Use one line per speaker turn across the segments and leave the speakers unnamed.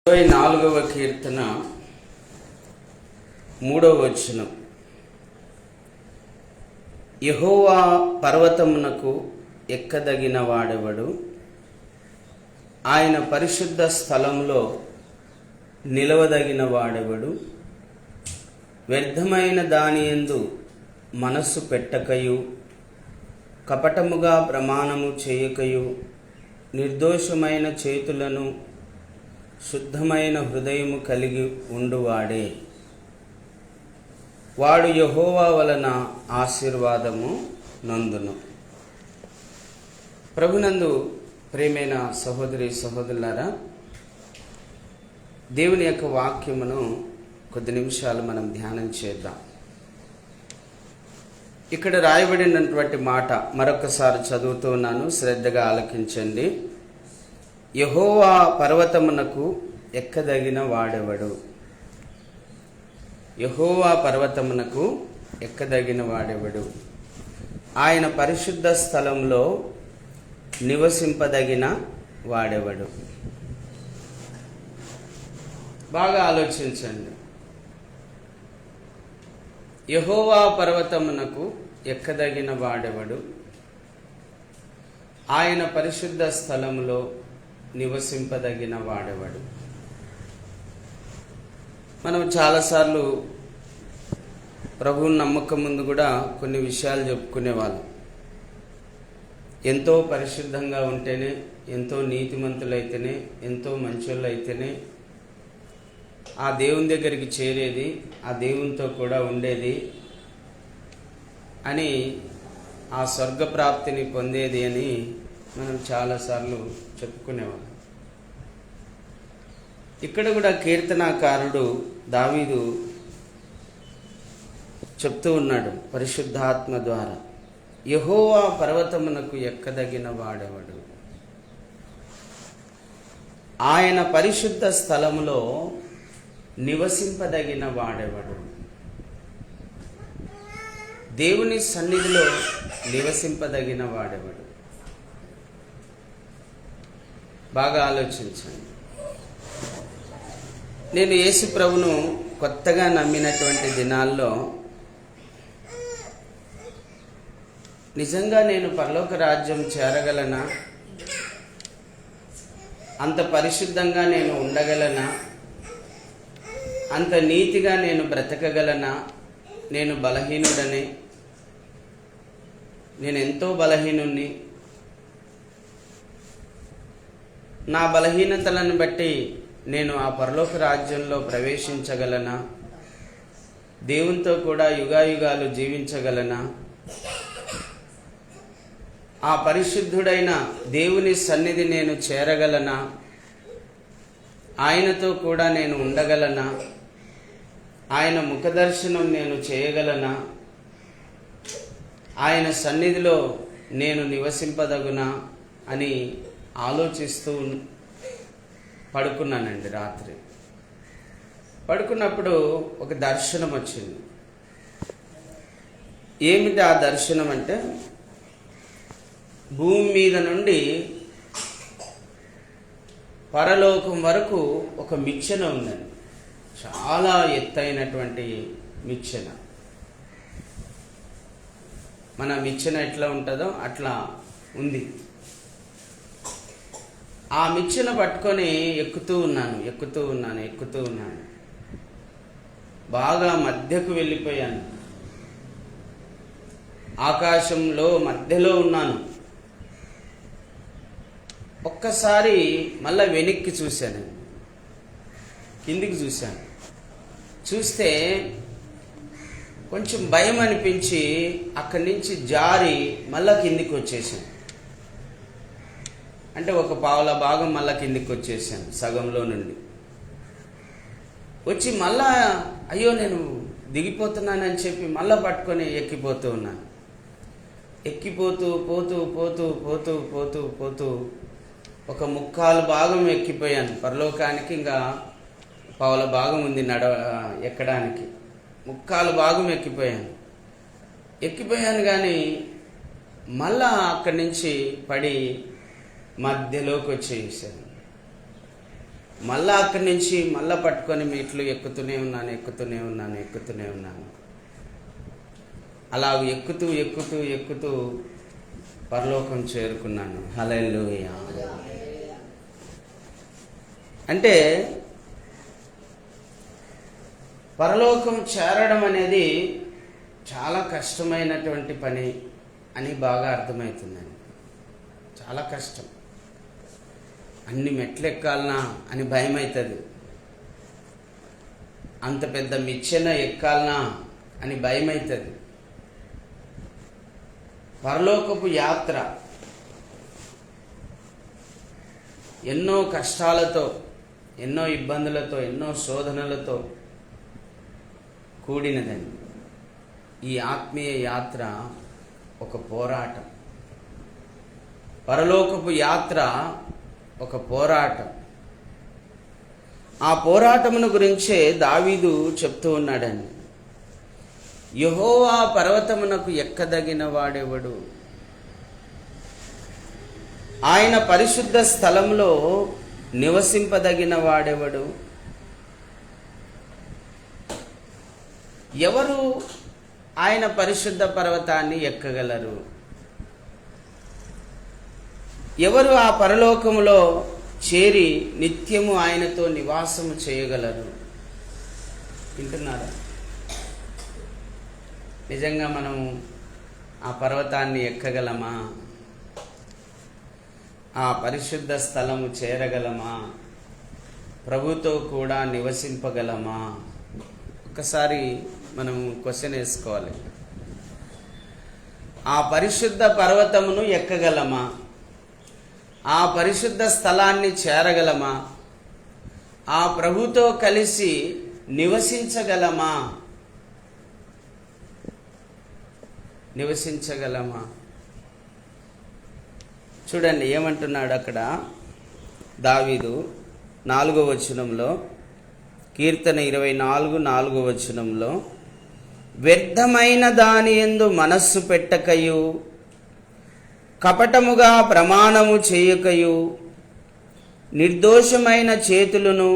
24వ కీర్తన 3వ వచనం. యెహోవా పర్వతమునకు ఎక్కదగిన వాడెవడు? ఆయన పరిశుద్ధ స్థలంలో నిలవదగిన వాడెవడు? వ్యర్థమైన దానియందు మనస్సు పెట్టకయు, కపటముగా ప్రమాణము చేయకయు, నిర్దోషమైన చేతులను శుద్ధమైన హృదయము కలిగి ఉండువాడే. వాడు యెహోవా వలన ఆశీర్వాదము నందును. ప్రభునందు ప్రియమైన సహోదరి సహోదరులారా, దేవుని యొక్క వాక్యమును కొద్ది నిమిషాలు మనం ధ్యానం చేద్దాం. ఇక్కడ రాయబడినటువంటి మాట మరొకసారి చదువుతూ ఉన్నాను, శ్రద్ధగా ఆలకించండి. యెహోవా పర్వతమునకు ఎక్కదగిన వాడెవడు? యెహోవా పర్వతమునకు ఎక్కదగిన వాడెవడు? ఆయన పరిశుద్ధ స్థలంలో నివసింపదగిన వాడెవడు? బాగా ఆలోచించండి. యెహోవా పర్వతమునకు ఎక్కదగిన వాడెవడు? ఆయన పరిశుద్ధ స్థలములో నివసింపదగిన వాడెవడు? మనం చాలాసార్లు ప్రభువుని నమ్మకం ముందు కూడా కొన్ని విషయాలు చెప్పుకునేవాళ్ళం. ఎంతో పరిశుద్ధంగా ఉంటేనే, ఎంతో నీతిమంతులైతేనే, ఎంతో మంచోళ్ళు అయితేనే ఆ దేవుని దగ్గరికి చేరేది, ఆ దేవునితో కూడా ఉండేది అని, ఆ స్వర్గప్రాప్తిని పొందేది అని మనం చాలాసార్లు చెప్పుకునేవాళ్ళం. ఇక్కడ కూడా కీర్తనాకారుడు దావీదు చెప్తూ ఉన్నాడు పరిశుద్ధాత్మ ద్వారా, యెహోవా పర్వతమునకు ఎక్కదగిన వాడెవడు? ఆయన పరిశుద్ధ స్థలములో నివసింపదగిన వాడెవడు? దేవుని సన్నిధిలో నివసింపదగిన వాడెవడు? బాగా ఆలోచించండి. నేను యేసు ప్రభును కొత్తగా నమ్మినటువంటి దినాల్లో నిజంగా నేను పరలోక రాజ్యం చేరగలనా? అంత పరిశుద్ధంగా నేను ఉండగలనా? అంత నీతిగా నేను బ్రతకగలనా? నేను బలహీనుడనే, నేను ఎంతో బలహీనుణ్ణి. నా బలహీనతలను బట్టి నేను ఆ పరలోక రాజ్యంలో ప్రవేశించగలనా? దేవునితో కూడా యుగాయుగాలు జీవించగలనా? ఆ పరిశుద్ధుడైన దేవుని సన్నిధి నేను చేరగలనా? ఆయనతో కూడా నేను ఉండగలనా? ఆయన ముఖదర్శనం నేను చేయగలనా? ఆయన సన్నిధిలో నేను నివసింపదగునా అని ఆలోచిస్తూ పడుకున్నానండి. రాత్రి పడుకున్నప్పుడు ఒక దర్శనం వచ్చింది. ఏమిటి ఆ దర్శనం అంటే, భూమి మీద నుండి పరలోకం వరకు ఒక మిచ్చెన ఉందండి. చాలా ఎత్తైనటువంటి మిచ్చెన. మన మిచ్చెన ఎట్లా ఉంటుందో అట్లా ఉంది. ఆ మిచ్చెన పట్టుకొని ఎక్కుతూ ఉన్నాను. బాగా మధ్యకు వెళ్ళిపోయాను. ఆకాశంలో మధ్యలో ఉన్నాను. ఒక్కసారి మళ్ళా వెనక్కి చూశాను, కిందికి చూస్తే కొంచెం భయం అనిపించి అక్కడి నుంచి జారి మళ్ళా కిందికి వచ్చేసాను. అంటే ఒక పావుల భాగం మళ్ళా కిందికి వచ్చేసాను, సగంలో నుండి వచ్చి మళ్ళా అయ్యో నేను దిగిపోతున్నానని చెప్పి మళ్ళా పట్టుకొని ఎక్కిపోతూ ఉన్నాను. ఎక్కిపోతూ పోతూ ఒక 3/4 భాగం ఎక్కిపోయాను. పరలోకానికి ఇంకా పావుల భాగం ఉంది ఎక్కడానికి. 3/4 భాగం ఎక్కిపోయాను కానీ మళ్ళా అక్కడి నుంచి పడి మధ్యలోకి వచ్చేసాను. మళ్ళా అక్కడి నుంచి మళ్ళా పట్టుకొని మెట్లు ఎక్కుతూనే ఉన్నాను. అలా ఎక్కుతూ పరలోకం చేరుకున్నాను. హల్లెలూయా. అంటే పరలోకం చేరడం అనేది చాలా కష్టమైనటువంటి పని అని బాగా అర్థమవుతుందండి. చాలా కష్టం. అన్ని మెట్లు ఎక్కాలనా అని భయం అవుతుంది. అంత పెద్ద మిచ్చెన ఎక్కాలనా అని భయం అవుతుంది. పరలోకపు యాత్ర ఎన్నో కష్టాలతో, ఎన్నో ఇబ్బందులతో, ఎన్నో శోధనలతో కూడినదండి. ఈ ఆత్మీయ యాత్ర ఒక పోరాటం. పరలోకపు యాత్ర ఒక పోరాటం. ఆ పోరాటమును గురించే దావీదు చెప్తూ ఉన్నాడండి. యెహోవా పర్వతమునకు ఎక్కదగిన వాడెవడు? ఆయన పరిశుద్ధ స్థలంలో నివసింపదగిన వాడెవడు? ఎవరు ఆయన పరిశుద్ధ పర్వతాన్ని ఎక్కగలరు? ఎవరు ఆ పరలోకములో చేరి నిత్యము ఆయనతో నివాసము చేయగలరు? వింటున్నారా? నిజంగా మనం ఆ పర్వతాన్ని ఎక్కగలమా? ఆ పరిశుద్ధ స్థలము చేరగలమా? ప్రభుతో కూడా నివసింపగలమా? ఒకసారి మనం క్వశ్చన్ వేసుకోవాలి. ఆ పరిశుద్ధ పర్వతమును ఎక్కగలమా? ఆ పరిశుద్ధ స్థలాన్ని చేరగలమా? ఆ ప్రభుతో కలిసి నివసించగలమా? చూడండి ఏమంటున్నాడు అక్కడ దావీదు 4వ వచనంలో, కీర్తన 24:4వ వచనంలో, వ్యర్థమైన దాని యందు మనస్సు పెట్టకయు, కపటముగా ప్రమాణము చేయకయు, నిర్దోషమైన చేతులను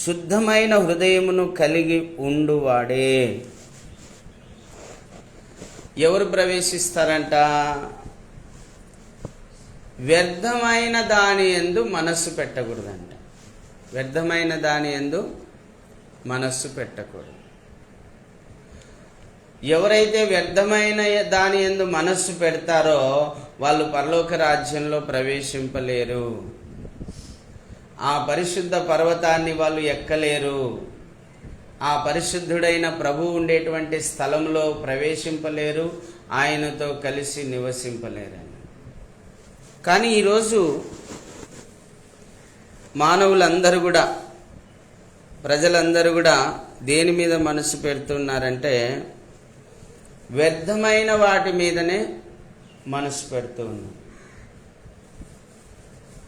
శుద్ధమైన హృదయమును కలిగి ఉండువాడే. ఎవరు ప్రవేశిస్తారంట? వ్యర్థమైన దాని యందు మనస్సు పెట్టకూడదంట. వ్యర్థమైన దాని యందు మనస్సు పెట్టకూడదు. ఎవరైతే వ్యర్థమైన దాని యందు మనస్సు పెడతారో వాళ్ళు పరలోక రాజ్యంలో ప్రవేశింపలేరు. ఆ పరిశుద్ధ పర్వతాన్ని వాళ్ళు ఎక్కలేరు. ఆ పరిశుద్ధుడైన ప్రభువు ఉండేటువంటి స్థలంలో ప్రవేశింపలేరు. ఆయనతో కలిసి నివసింపలేరు. కానీ ఈరోజు మానవులందరూ కూడా, ప్రజలందరూ కూడా దేని మీద మనసు పెడుతున్నారంటే వ్యర్థమైన వాటి మీదనే మనసు పెడుతూ ఉన్నారు.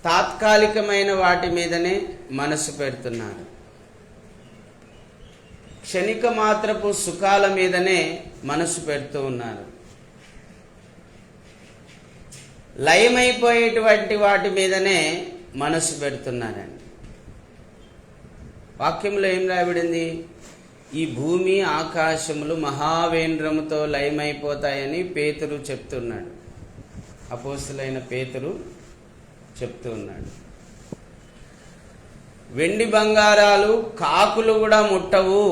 తాత్కాలికమైన వాటి మీదనే మనసు పెడుతున్నారు. క్షణిక మాత్రపు సుఖాల మీదనే మనసు పెడుతూ ఉన్నారు. లయమైపోయేటువంటి వాటి మీదనే మనసు పెడుతున్నారండి. వాక్యంలో ఏం రాయబడింది? ఈ భూమి ఆకాశములు మహావేంద్రముతో లయమైపోతాయని పేతురు చెప్తున్నాడు. అపోస్తలుడైన పేతురు చెప్తూ ఉన్నాడు. వెండి బంగారాలు కాకులు కూడా ముట్టవు.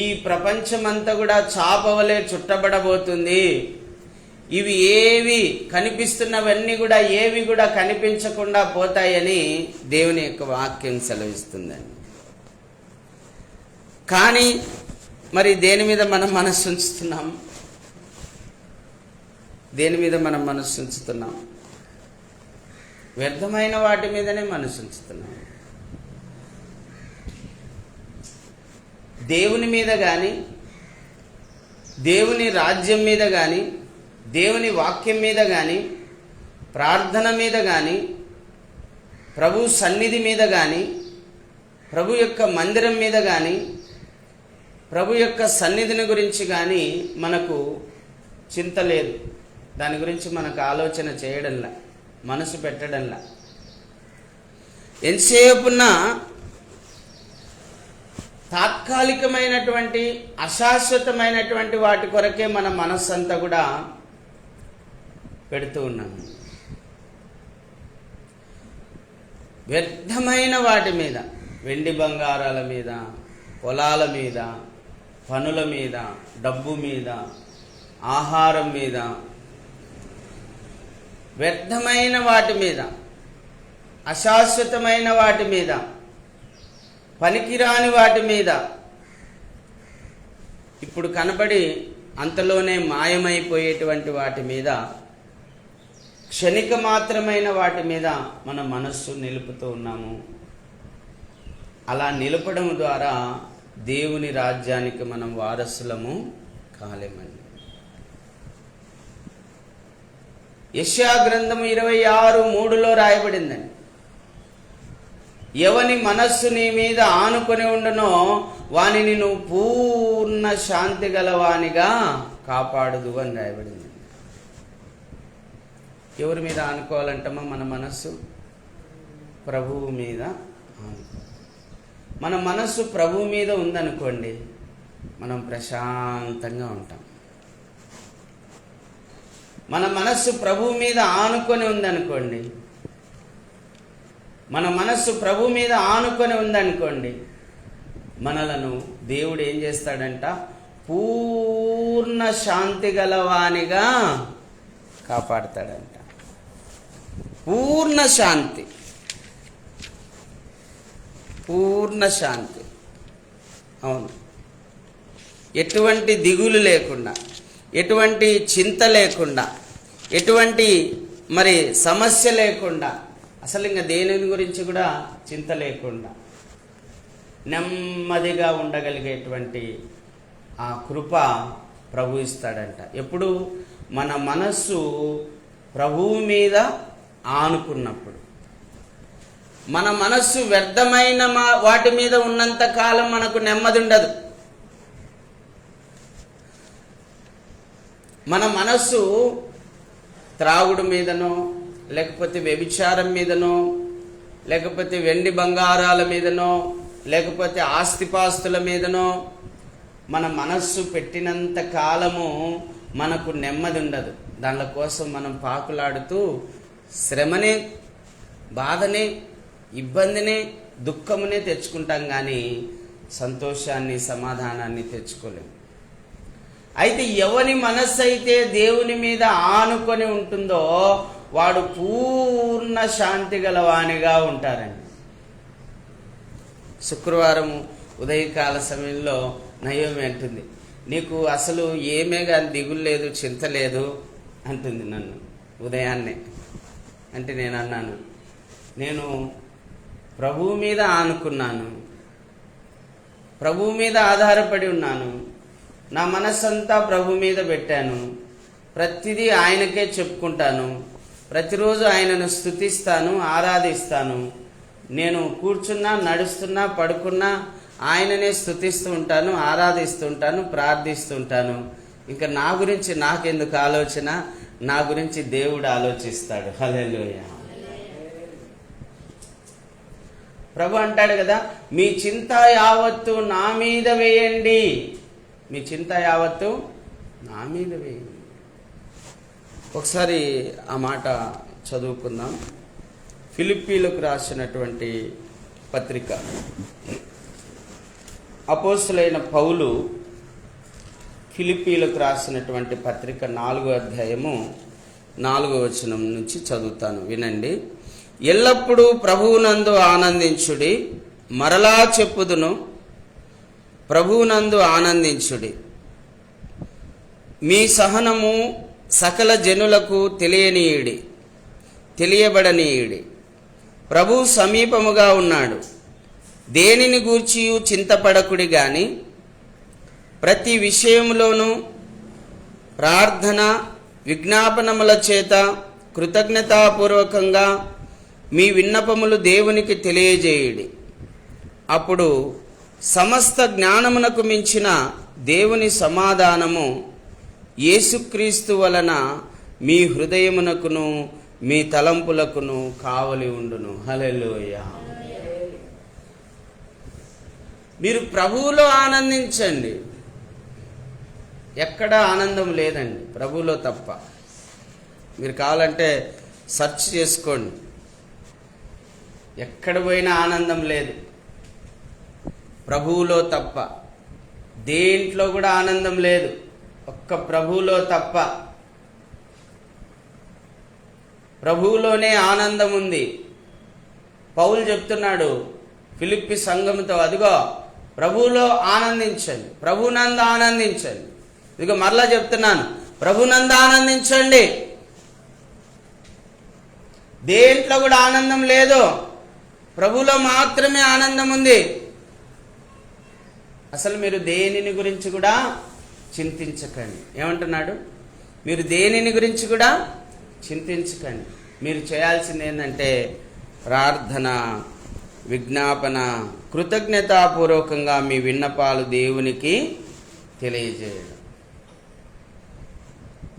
ఈ ప్రపంచమంతా కూడా చాపవలే చుట్టబడబోతుంది. ఇవి ఏవి కనిపిస్తున్నవన్నీ కూడా ఏవి కూడా కనిపించకుండా పోతాయని దేవుని యొక్క వాక్యం సెలవిస్తుందండి. కానీ మరి దేని మీద మనం మనస్సు ఉంచుతున్నాం? దేని మీద మనం మనస్సు ఉంచుతున్నాం? వ్యర్థమైన వాటి మీదనే మనసు ఉంచుతున్నాం. దేవుని మీద కానీ, దేవుని రాజ్యం మీద కానీ, దేవుని వాక్యం మీద కానీ, ప్రార్థన మీద కానీ, ప్రభు సన్నిధి మీద కానీ, ప్రభు యొక్క మందిరం మీద కానీ, ప్రభు యొక్క సన్నిధిని గురించి కానీ మనకు చింత లేదు. దాని గురించి మనకు ఆలోచన చేయడంలా, మనసు పెట్టడంలా. ఎంతసేపున్న తాత్కాలికమైనటువంటి అశాశ్వతమైనటువంటి వాటి కొరకే మన మనస్సంతా కూడా పెడుతూ ఉన్నాము. వ్యర్థమైన వాటి మీద, వెండి బంగారాల మీద, పొలాల మీద, పనుల మీద, డబ్బు మీద, ఆహారం మీద, వ్యర్థమైన వాటి మీద, అశాశ్వతమైన వాటి మీద, పనికిరాని వాటి మీద, ఇప్పుడు కనబడి అంతలోనే మాయమైపోయేటువంటి వాటి మీద, క్షణిక మాత్రమైన వాటి మీద మన మనస్సు నిలుపుతూ ఉన్నాము. అలా నిలపడం ద్వారా దేవుని రాజ్యానికి మనం వారసులము కాలేమండి. యెషయా గ్రంథము 26:3 రాయబడిందండి, ఎవని మనస్సు నీ మీద ఆనుకొని ఉండునో వానిని నువ్వు పూర్ణ శాంతి గలవానిగా కాపాడుదు అని రాయబడింది. ఎవరి మీద ఆనుకోవాలంటమ్మా? మన మనస్సు ప్రభువు మీద ఆనుకో. మన మనస్సు ప్రభువు మీద ఉందనుకోండి, మనం ప్రశాంతంగా ఉంటాం. మన మనస్సు ప్రభువు మీద ఆనుకొని ఉందనుకోండి, మన మనస్సు ప్రభు మీద ఆనుకొని ఉందనుకోండి, మనలను దేవుడు ఏం చేస్తాడంట? పూర్ణ శాంతి గలవానిగా కాపాడతాడంట. పూర్ణ శాంతి, పూర్ణ శాంతి. అవును, ఎటువంటి దిగులు లేకుండా, ఎటువంటి చింత లేకుండా, ఎటువంటి సమస్య లేకుండా, అసలు ఇంకా దేని గురించి కూడా చింత లేకుండా నెమ్మదిగా ఉండగలిగేటువంటి ఆ కృప ప్రభు ఇస్తాడంట. ఎప్పుడు? మన మనస్సు ప్రభువు మీద ఆనుకున్నప్పుడు. మన మనస్సు వ్యర్థమైన వాటి మీద ఉన్నంత కాలం మనకు నెమ్మది ఉండదు. మన మనస్సు త్రాగుడు మీదనో, లేకపోతే వ్యభిచారం మీదనో, లేకపోతే వెండి బంగారాల మీదనో, లేకపోతే ఆస్తిపాస్తుల మీదనో మన మనస్సు పెట్టినంత కాలము మనకు నెమ్మది ఉండదు. దానిల కోసం మనం పాకులాడుతూ శ్రమనే, బాధనే, ఇబ్బందిని, దుఃఖమునే తెచ్చుకుంటాం, కానీ సంతోషాన్ని, సమాధానాన్ని తెచ్చుకోలేము. అయితే ఎవని మనస్సు అయితే దేవుని మీద ఆనుకొని ఉంటుందో వాడు పూర్ణ శాంతి గలవానిగా ఉంటారండి. శుక్రవారం ఉదయకాల సమయంలో నయోమి అంటుంది, నీకు అసలు ఏమే కానీ దిగులు లేదు, చింత లేదు అంటుంది నన్ను ఉదయాన్నే. అంటే నేను అన్నాను, నేను ప్రభువు మీద ఆనుకున్నాను, ప్రభువు మీద ఆధారపడి ఉన్నాను, నా మనస్సంతా ప్రభు మీద పెట్టాను, ప్రతిదీ ఆయనకే చెప్పుకుంటాను, ప్రతిరోజు ఆయనను స్తుతిస్తాను, ఆరాధిస్తాను. నేను కూర్చున్నా, నడుస్తున్నా, పడుకున్నా ఆయననే స్తుతిస్తూ ఉంటాను, ఆరాధిస్తూ ఉంటాను, ప్రార్థిస్తూ ఉంటాను. ఇంకా నా గురించి నాకెందుకు ఆలోచన? నా గురించి దేవుడు ఆలోచిస్తాడు. హల్లెలూయా. ప్రభు అంటాడు కదా, మీ చింత యావత్తు నా మీద వేయండి, మీ చింత యావత్తు నా మీద వేయండి. ఒకసారి ఆ మాట చదువుకుందాం. ఫిలిప్పీలకు రాసినటువంటి పత్రిక, అపోస్తులైన పౌలు ఫిలిప్పీలకు రాసినటువంటి పత్రిక 4వ అధ్యాయము 4వ వచనం నుంచి చదువుతాను, వినండి. ఎల్లప్పుడూ ప్రభువునందు ఆనందించుడి, మరలా చెప్పుదును, ప్రభువునందు ఆనందించుడి. మీ సహనము సకల జనులకు తెలియబడనీయుడి. ప్రభు సమీపముగా ఉన్నాడు. దేనిని గూర్చి చింతపడకుడి గాని ప్రతి విషయములోనూ ప్రార్థన విజ్ఞాపనముల చేత కృతజ్ఞతాపూర్వకంగా మీ విన్నపములు దేవునికి తెలియజేయుడి. అప్పుడు సమస్త జ్ఞానమునకు మించిన దేవుని సమాధానము యేసుక్రీస్తు వలన మీ హృదయమునకును మీ తలంపులకును కావలి ఉండును. హల్లెలూయా. మీరు ప్రభువులో ఆనందించండి. ఎక్కడ ఆనందం లేదండి ప్రభువులో తప్ప. మీరు కావాలంటే సెర్చ్ చేసుకోండి, ఎక్కడ పోయినా ఆనందం లేదు ప్రభువులో తప్ప. దేంట్లో కూడా ఆనందం లేదు, ఒక్క ప్రభువులో తప్ప. ప్రభువులోనే ఆనందం ఉంది. పౌలు చెప్తున్నాడు ఫిలిప్పి సంఘముతో, అదిగో ప్రభువులో ఆనందించండి, ప్రభునందు ఆనందించండి. ఇదిగో మరలా చెప్తున్నాను, ప్రభునందు ఆనందించండి. దేంట్లో కూడా ఆనందం లేదు, ప్రభువులో మాత్రమే ఆనందం ఉంది. అసలు మీరు దేనిని గురించి కూడా చింతించకండి. ఏమంటున్నాడు? మీరు దేనిని గురించి కూడా చింతించకండి. మీరు చేయాల్సింది ఏంటంటే ప్రార్థన, విజ్ఞాపన, కృతజ్ఞతాపూర్వకంగా మీ విన్నపాలు దేవునికి తెలియజేయడం.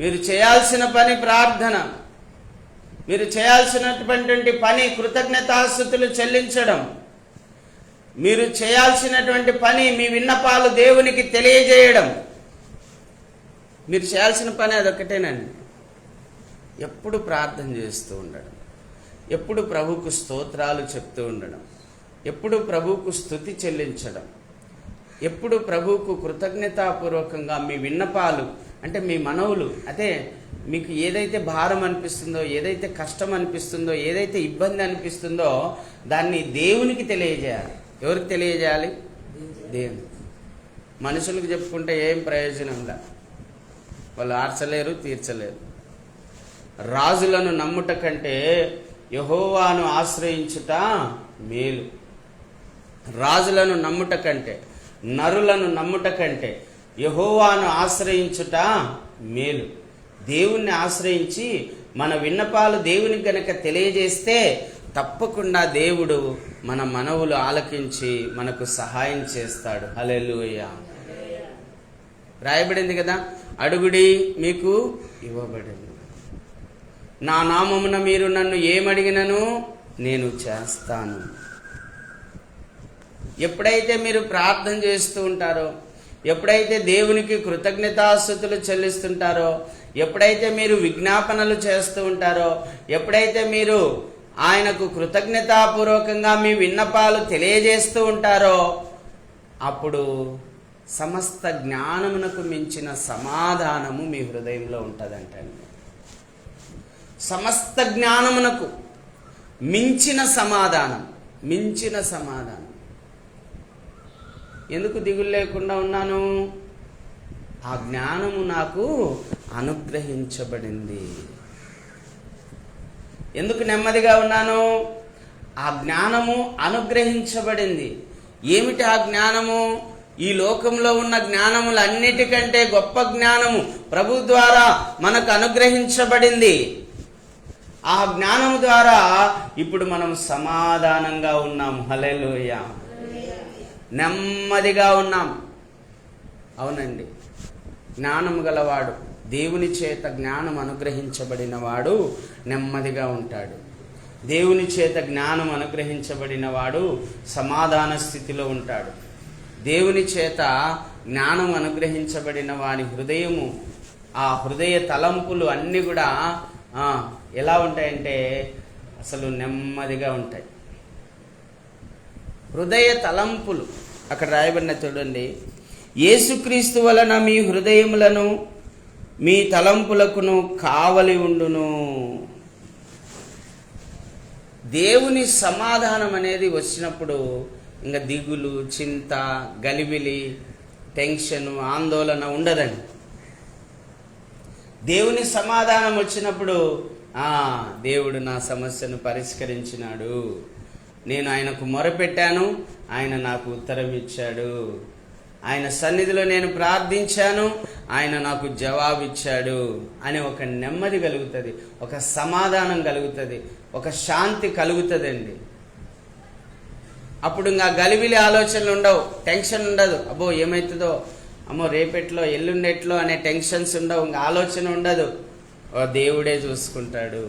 మీరు చేయాల్సిన పని ప్రార్థన, మీరు చేయాల్సినటువంటి పని కృతజ్ఞతాస్తుతులు చెల్లించడం, మీరు చేయాల్సినటువంటి పని మీ విన్నపాలు దేవునికి తెలియజేయడం. మీరు చేయాల్సిన పని అదొకటేనండి. ఎప్పుడు ప్రార్థన చేస్తూ ఉండడం, ఎప్పుడు ప్రభువుకు స్తోత్రాలు చెప్తూ ఉండడం, ఎప్పుడు ప్రభువుకు స్తుతి చెల్లించడం, ఎప్పుడు ప్రభువుకు కృతజ్ఞతాపూర్వకంగా మీ విన్నపాలు అంటే మీ మనవులు, అదే మీకు ఏదైతే భారం అనిపిస్తుందో, ఏదైతే కష్టం అనిపిస్తుందో, ఏదైతే ఇబ్బంది అనిపిస్తుందో దాన్ని దేవునికి తెలియజేయాలి. ఎవరికి తెలియజేయాలి? దేవుని. మనుషులకు చెప్పుకుంటే ఏం ప్రయోజనం లేదు, వాళ్ళు ఆర్చలేరు, తీర్చలేరు. రాజులను నమ్ముట కంటే యెహోవాను ఆశ్రయించుట మేలు. రాజులను నమ్ముట కంటే, నరులను నమ్ముట కంటే యెహోవాను ఆశ్రయించుట మేలు. దేవుణ్ణి ఆశ్రయించి మన విన్నపాలు దేవునికి గనక తెలియజేస్తే తప్పకుండా దేవుడు మన మనవులు ఆలకించి మనకు సహాయం చేస్తాడు. హల్లెలూయా. రాయబడింది కదా, అడుగుడి మీకు ఇవ్వబడింది, నా నామమున మీరు నన్ను ఏమడిగినను నేను చేస్తాను. ఎప్పుడైతే మీరు ప్రార్థన చేస్తూ ఉంటారో, ఎప్పుడైతే దేవునికి కృతజ్ఞతాస్తుతులు చెల్లిస్తుంటారో, ఎప్పుడైతే మీరు విజ్ఞాపనలు చేస్తూ ఉంటారో, ఎప్పుడైతే మీరు ఆయనకు కృతజ్ఞతాపూర్వకంగా మీ విన్నపాలు తెలియజేస్తూ ఉంటారో, అప్పుడు సమస్త జ్ఞానమునకు మించిన సమాధానము మీ హృదయంలో ఉంటుందంటండి. సమస్త జ్ఞానమునకు మించిన సమాధానం, మించిన సమాధానం. ఎందుకు దిగులు లేకుండా ఉన్నాను? ఆ జ్ఞానము నాకు అనుగ్రహించబడింది. ఎందుకు నెమ్మదిగా ఉన్నాను? ఆ జ్ఞానము అనుగ్రహించబడింది. ఏమిటి ఆ జ్ఞానము? ఈ లోకంలో ఉన్న జ్ఞానములన్నిటికంటే గొప్ప జ్ఞానము ప్రభు ద్వారా మనకు అనుగ్రహించబడింది. ఆ జ్ఞానము ద్వారా ఇప్పుడు మనం సమాధానంగా ఉన్నాం. హల్లెలూయా. నెమ్మదిగా ఉన్నాం. అవునండి, జ్ఞానము గలవాడు, దేవుని చేత జ్ఞానం అనుగ్రహించబడిన వాడు నెమ్మదిగా ఉంటాడు. దేవుని చేత జ్ఞానం అనుగ్రహించబడిన వాడు సమాధాన స్థితిలో ఉంటాడు. దేవుని చేత జ్ఞానం అనుగ్రహించబడిన వాని హృదయము, ఆ హృదయ తలంపులు అన్నీ కూడా ఎలా ఉంటాయంటే అసలు నెమ్మదిగా ఉంటాయి. హృదయ తలంపులు అక్కడ రాయబడిన చూడండి, యేసుక్రీస్తు వలన మీ హృదయములను మీ తలంపులకును కావలి ఉండును. దేవుని సమాధానం అనేది వచ్చినప్పుడు ఇంకా దిగులు, చింత, గలిబిలి, టెన్షన్, ఆందోళన ఉండదండి. దేవుని సమాధానం వచ్చినప్పుడు దేవుడు నా సమస్యను పరిష్కరించినాడు, నేను ఆయనకు మొరపెట్టాను, ఆయన నాకు ఉత్తరం ఇచ్చాడు, ఆయన సన్నిధిలో నేను ప్రార్థించాను, ఆయన నాకు జవాబిచ్చాడు అని ఒక నెమ్మది కలుగుతుంది, ఒక సమాధానం కలుగుతుంది, ఒక శాంతి కలుగుతుందండి. అప్పుడు ఇంకా గలిబిలి ఆలోచనలు ఉండవు, టెన్షన్ ఉండదు. అబ్బో ఏమవుతుందో, అమ్మో రేపెట్లో ఎల్లుండెట్లో అనే టెన్షన్స్ ఉండవు, ఇంకా ఆలోచన ఉండదు. దేవుడే చూసుకుంటాడు.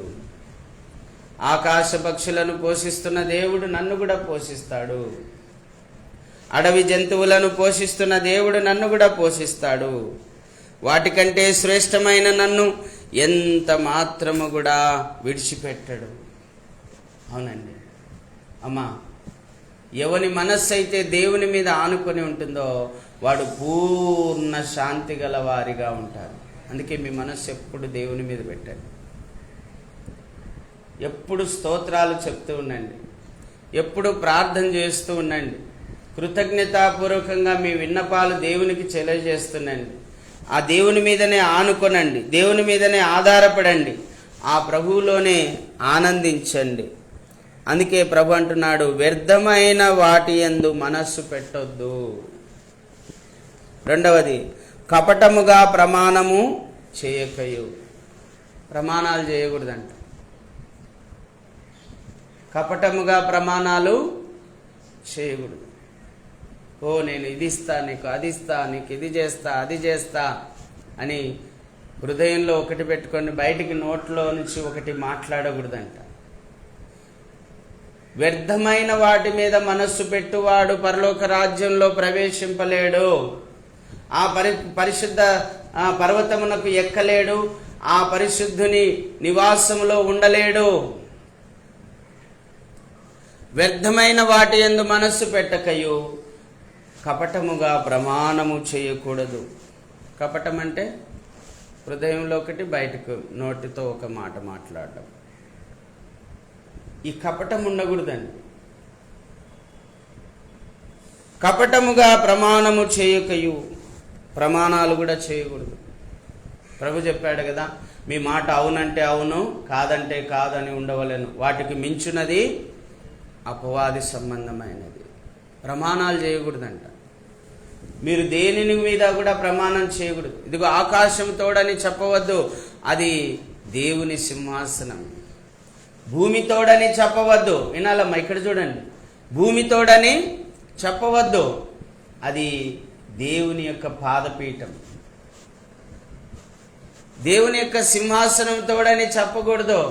ఆకాశ పక్షులను పోషిస్తున్న దేవుడు నన్ను కూడా పోషిస్తాడు. అడవి జంతువులను పోషిస్తున్న దేవుడు నన్ను కూడా పోషిస్తాడు. వాటికంటే శ్రేష్టమైన నన్ను ఎంత మాత్రము కూడా విడిచిపెట్టడు. అవునండి అమ్మా, ఎవని మనస్సు అయితే దేవుని మీద ఆనుకొని ఉంటుందో వాడు పూర్ణ శాంతి గల వారిగా ఉంటారు. అందుకే మీ మనస్సు ఎప్పుడు దేవుని మీద పెట్టండి. ఎప్పుడు స్తోత్రాలు చెప్తూ ఉండండి, ఎప్పుడు ప్రార్థన చేస్తూ ఉండండి, కృతజ్ఞతాపూర్వకంగా మీ విన్నపాలు దేవునికి తెలియజేస్తుండండి. ఆ దేవుని మీదనే ఆనుకొనండి, దేవుని మీదనే ఆధారపడండి, ఆ ప్రభువులోనే ఆనందించండి. అందుకే ప్రభు అంటున్నాడు, వ్యర్థమైన వాటి యందు మనస్సు పెట్టొద్దు. రెండవది, కపటముగా ప్రమాణము చేయకయు. ప్రమాణాలు చేయకూడదంట. కపటముగా ప్రమాణాలు చేయకూడదు. నేను ఇది ఇస్తా, నీకు అది ఇస్తా, నీకు ఇది చేస్తా, అది చేస్తా అని హృదయంలో ఒకటి పెట్టుకొని బయటికి నోట్లో నుంచి ఒకటి మాట్లాడకూడదంట. వ్యర్థమైన వాటి మీద మనస్సు పెట్టువాడు పరలోక రాజ్యంలో ప్రవేశింపలేడు. ఆ పరిశుద్ధ పర్వతమునకు ఎక్కలేడు, ఆ పరిశుద్ధుని నివాసములో ఉండలేడు. వ్యర్థమైన వాటి యందు మనస్సు పెట్టకయు, కపటముగా ప్రమాణము చేయకూడదు. కపటం అంటే హృదయంలో ఒకటి, బయటకు నోటితో ఒక మాట మాట్లాడడం. ఈ కపటం ఉండకూడదండి. కపటముగా ప్రమాణము చేయకయు, ప్రమాణాలు కూడా చేయకూడదు. ప్రభు చెప్పాడు కదా, మీ మాట అవునంటే అవును, కాదంటే కాదని ఉండవలెను. వాటికి మించున్నది అపవాది సంబంధమైనది. ప్రమాణాలు చేయకూడదంట. మీరు దేనిని మీద కూడా ప్రమాణం చేయకూడదు. ఇదిగో ఆకాశం తోడని చెప్పవద్దు, అది దేవుని సింహాసనం. భూమి తోడని చెప్పవద్దు. వినాలమ్మా, ఇక్కడ చూడండి, భూమి తోడని చెప్పవద్దు, అది దేవుని యొక్క పాదపీఠం. దేవుని యొక్క సింహాసనం తోడని చెప్పకూడదు.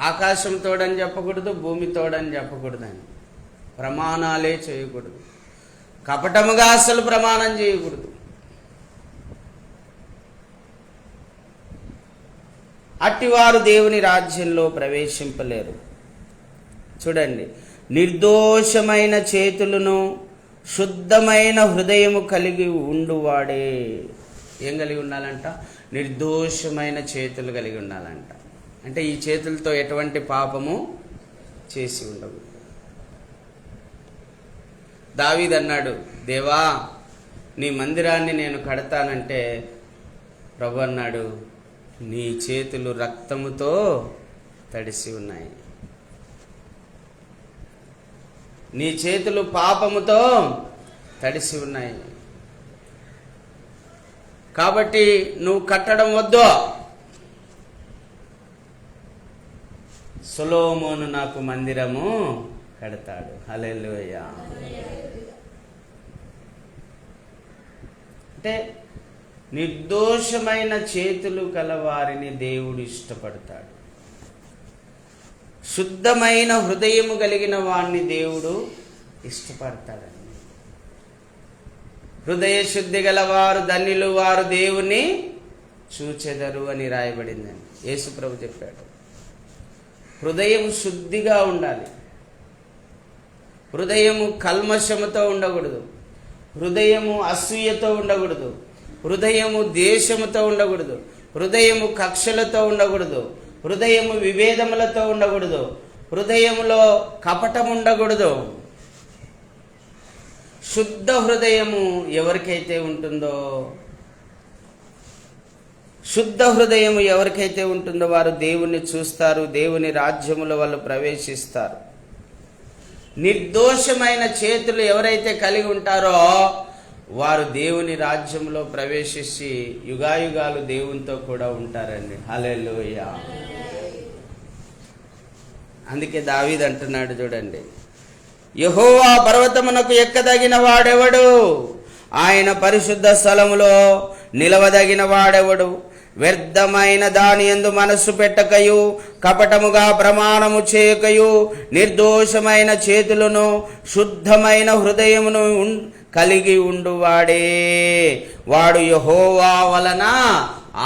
ఆకాశం తోడని చెప్పకూడదు, భూమి తోడని చెప్పకూడదని ప్రమాణాలే చేయకూడదు. కపటముగా అసలు ప్రమాణం చేయకూడదు. అట్టివారు దేవుని రాజ్యంలో ప్రవేశింపలేరు. చూడండి, నిర్దోషమైన చేతులను శుద్ధమైన హృదయము కలిగి ఉండువాడే. ఏం కలిగి ఉండాలంట? నిర్దోషమైన చేతులు కలిగి ఉండాలంట. అంటే ఈ చేతులతో ఎటువంటి పాపము చేసి ఉండవు. దావీదు అన్నాడు, దేవా నీ మందిరాన్ని నేను కడతానంటే ప్రభు అన్నాడు, నీ చేతులు రక్తముతో తడిసి ఉన్నాయి, నీ చేతులు పాపముతో తడిసి ఉన్నాయి, కాబట్టి నువ్వు కట్టడం వద్దు. సొలొమోను నాకు మందిరము కడతాడు. హల్లెలూయా. అంటే నిర్దోషమైన చేతులు కలవారిని దేవుడు ఇష్టపడతాడు. శుద్ధమైన హృదయము కలిగిన వారిని దేవుడు ఇష్టపడతాడండి. హృదయ శుద్ధి గలవారు ధన్యులు, వారు దేవుని చూచెదరు అని రాయబడిందండి. యేసు ప్రభు చెప్పాడు. హృదయం శుద్ధిగా ఉండాలి. హృదయము కల్మషముతో ఉండకూడదు, హృదయము అసూయతో ఉండకూడదు, హృదయము ద్వేషముతో ఉండకూడదు, హృదయము కక్షలతో ఉండకూడదు, హృదయము విభేదములతో ఉండకూడదు, హృదయములో కపటం ఉండకూడదు. శుద్ధ హృదయము ఎవరికైతే ఉంటుందో, శుద్ధ హృదయము ఎవరికైతే ఉంటుందో వారు దేవుణ్ణి చూస్తారు, దేవుని రాజ్యములో వాళ్ళు ప్రవేశిస్తారు. నిర్దోషమైన చేతులు ఎవరైతే కలిగి ఉంటారో వారు దేవుని రాజ్యంలో ప్రవేశించి యుగాయుగాలు దేవునితో కూడా ఉంటారండి. హల్లెలూయా. అందుకే దావీదు అంటున్నాడు చూడండి, యెహోవా పర్వతమునకు ఎక్కదగిన వాడెవడు? ఆయన పరిశుద్ధ స్థలములో నిలవదగిన వాడెవడు? వ్యర్థమైన దాని యందు మనస్సు పెట్టకయు, కపటముగా ప్రమాణము చేయకయు, నిర్దోషమైన చేతులను శుద్ధమైన హృదయమును కలిగి ఉండువాడే వాడు యెహోవా వలన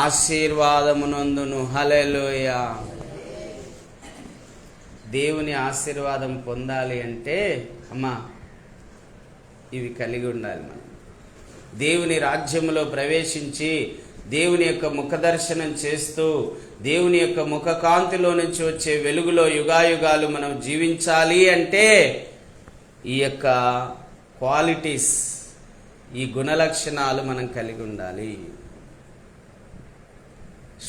ఆశీర్వాదమునందును. హల్లెలూయా. దేవుని ఆశీర్వాదం పొందాలి అంటే అమ్మా ఇవి కలిగి ఉండాలి. మనం దేవుని రాజ్యములో ప్రవేశించి దేవుని యొక్క ముఖదర్శనం చేస్తూ దేవుని యొక్క ముఖకాంతిలో నుంచి వచ్చే వెలుగులో యుగాయుగాలు మనం జీవించాలి అంటే ఈ యొక్క క్వాలిటీస్, ఈ గుణలక్షణాలు మనం కలిగి ఉండాలి.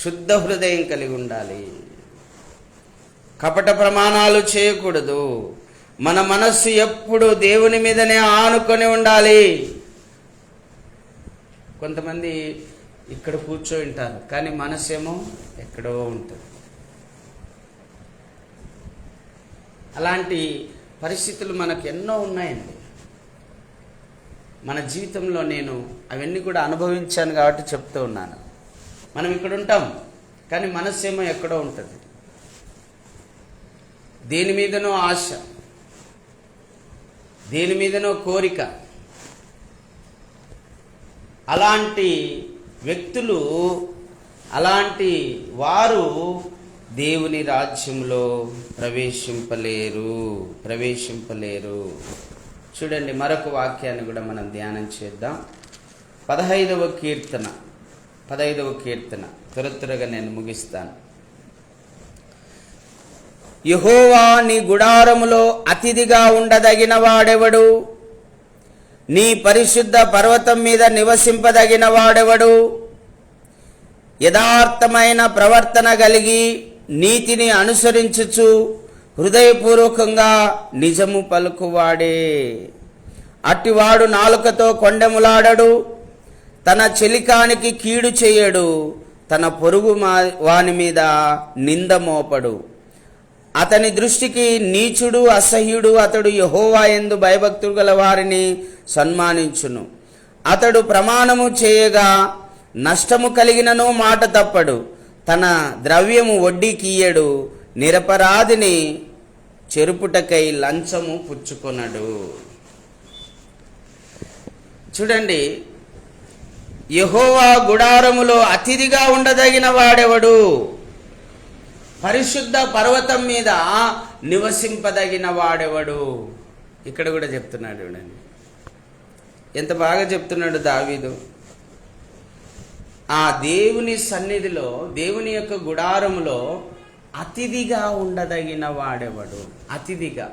శుద్ధ హృదయం కలిగి ఉండాలి. కపట ప్రమాణాలు చేయకూడదు. మన మనస్సు ఎప్పుడు దేవుని మీదనే ఆనుకొని ఉండాలి. కొంతమంది ఇక్కడ కూర్చో ఉంటారు, కానీ మనసు ఏమో ఎక్కడో ఉంటుంది. అలాంటి పరిస్థితులు మనకు ఎన్నో ఉన్నాయండి మన జీవితంలో. నేను అవన్నీ కూడా అనుభవించాను కాబట్టి చెప్తూ ఉన్నాను. మనం ఇక్కడ ఉంటాం, కానీ మనసు ఏమో ఎక్కడో ఉంటుంది. దేని మీదనో ఆశ, దేని మీదనో కోరిక. అలాంటి వ్యక్తులు, అలాంటి వారు దేవుని రాజ్యంలో ప్రవేశింపలేరు. చూడండి, మరొక వాక్యాన్ని కూడా మనం ధ్యానం చేద్దాం. 15వ కీర్తన త్వరగా నేను ముగిస్తాను. యెహోవా నీ గుడారములో అతిథిగా ఉండదగిన వాడెవడు? నీ పరిశుద్ధ పర్వతం మీద నివసింపదగిన వాడెవడు? యథార్థమైన ప్రవర్తన కలిగి నీతిని అనుసరించుచు హృదయపూర్వకంగా నిజము పలుకువాడే. అట్టివాడు నాలుకతో కొండెములాడడు, తన చెలికానికి కీడు చేయడు, తన పొరుగు వాని మీద నింద మోపడు. అతని దృష్టికి నీచుడు అసహ్యుడు. అతడు యెహోవా యందు భయభక్తులు గల వారిని సన్మానించును. అతడు ప్రమాణము చేయగా నష్టము కలిగినను మాట తప్పడు. తన ద్రవ్యము వడ్డీకియ్యడు. నిరపరాధిని చెరుపుటకై లంచము పుచ్చుకొనడు. చూడండి, యెహోవా గుడారములో అతిథిగా ఉండదగిన వాడెవడు? పరిశుద్ధ పర్వతం మీద నివసింపదగిన వాడెవడు? ఇక్కడ కూడా చెప్తున్నాడు. చూడండి ఎంత బాగా చెప్తున్నాడు దావీదు. ఆ దేవుని సన్నిధిలో, దేవుని యొక్క గుడారములో అతిథిగా ఉండదగిన వాడెవడు? అతిథిగా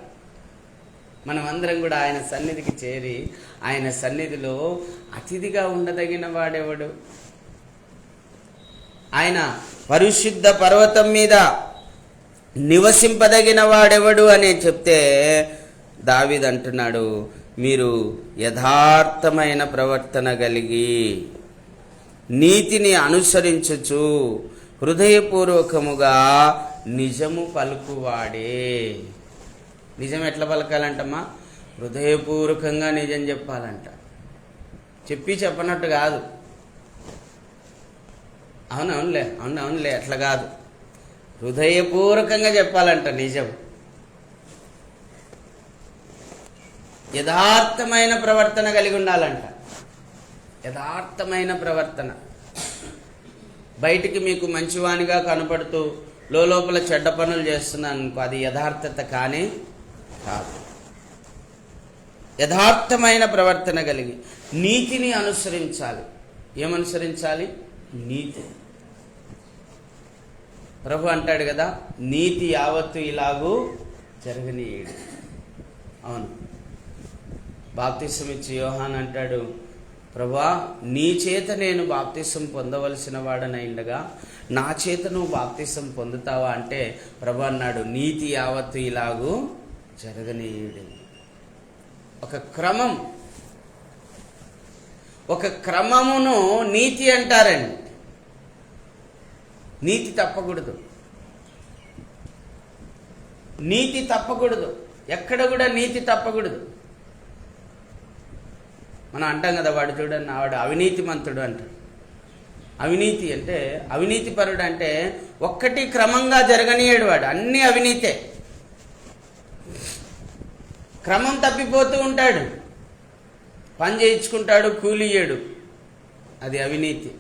మనం అందరం కూడా ఆయన సన్నిధికి చేరి ఆయన సన్నిధిలో అతిథిగా ఉండదగిన వాడెవడు? ఆయన పరిశుద్ధ పర్వతం మీద నివసింపదగిన వాడెవడు అని చెప్తే దావీదు అంటున్నాడు, మీరు యథార్థమైన ప్రవర్తన కలిగి నీతిని అనుసరించుచు హృదయపూర్వకముగా నిజము పలుకువాడే. నిజం ఎట్లా పలకాలంటమ్మా? హృదయపూర్వకంగా నిజం చెప్పాలంట. చెప్పనట్టు కాదు. అవునవునులే అట్లా కాదు. హృదయపూర్వకంగా చెప్పాలంట నిజం. యథార్థమైన ప్రవర్తన కలిగి ఉండాలంట. యథార్థమైన ప్రవర్తన. బయటికి మీకు మంచివానిగా కనపడుతూ లోపల చెడ్డ పనులు చేస్తున్నాను అనుకో, అది యథార్థత కానే కాదు. యథార్థమైన ప్రవర్తన కలిగి నీతిని అనుసరించాలి. ఏమనుసరించాలి? నీతి. ప్రభు అంటాడు కదా, నీతి యావత్తు ఇలాగూ జరగనీయుడు. అవును, బాప్తిసం ఇచ్చి యోహాన్ అంటాడు, ప్రభువా నీ చేత నేను బాప్తిసం పొందవలసిన వాడనైండగా నా చేత నువ్వు బాప్తిసం పొందుతావా అంటే ప్రభు అన్నాడు, నీతి యావత్తు ఇలాగూ జరగనీయుడు. ఒక క్రమమును నీతి అంటారండి. నీతి తప్పకూడదు. ఎక్కడ కూడా నీతి తప్పకూడదు. మనం అంటాం కదా, వాడు చూడండి వాడు అవినీతిమంతుడు అంటాడు. అవినీతి అంటే, అవినీతిపరుడు అంటే ఒక్కటి క్రమంగా జరగనీయడు వాడు, అన్నీ అవినీతే. క్రమం తప్పిపోతూ ఉంటాడు, పని చేయించుకుంటాడు, కూలి ఇయ్యడు, అది అవినీతి.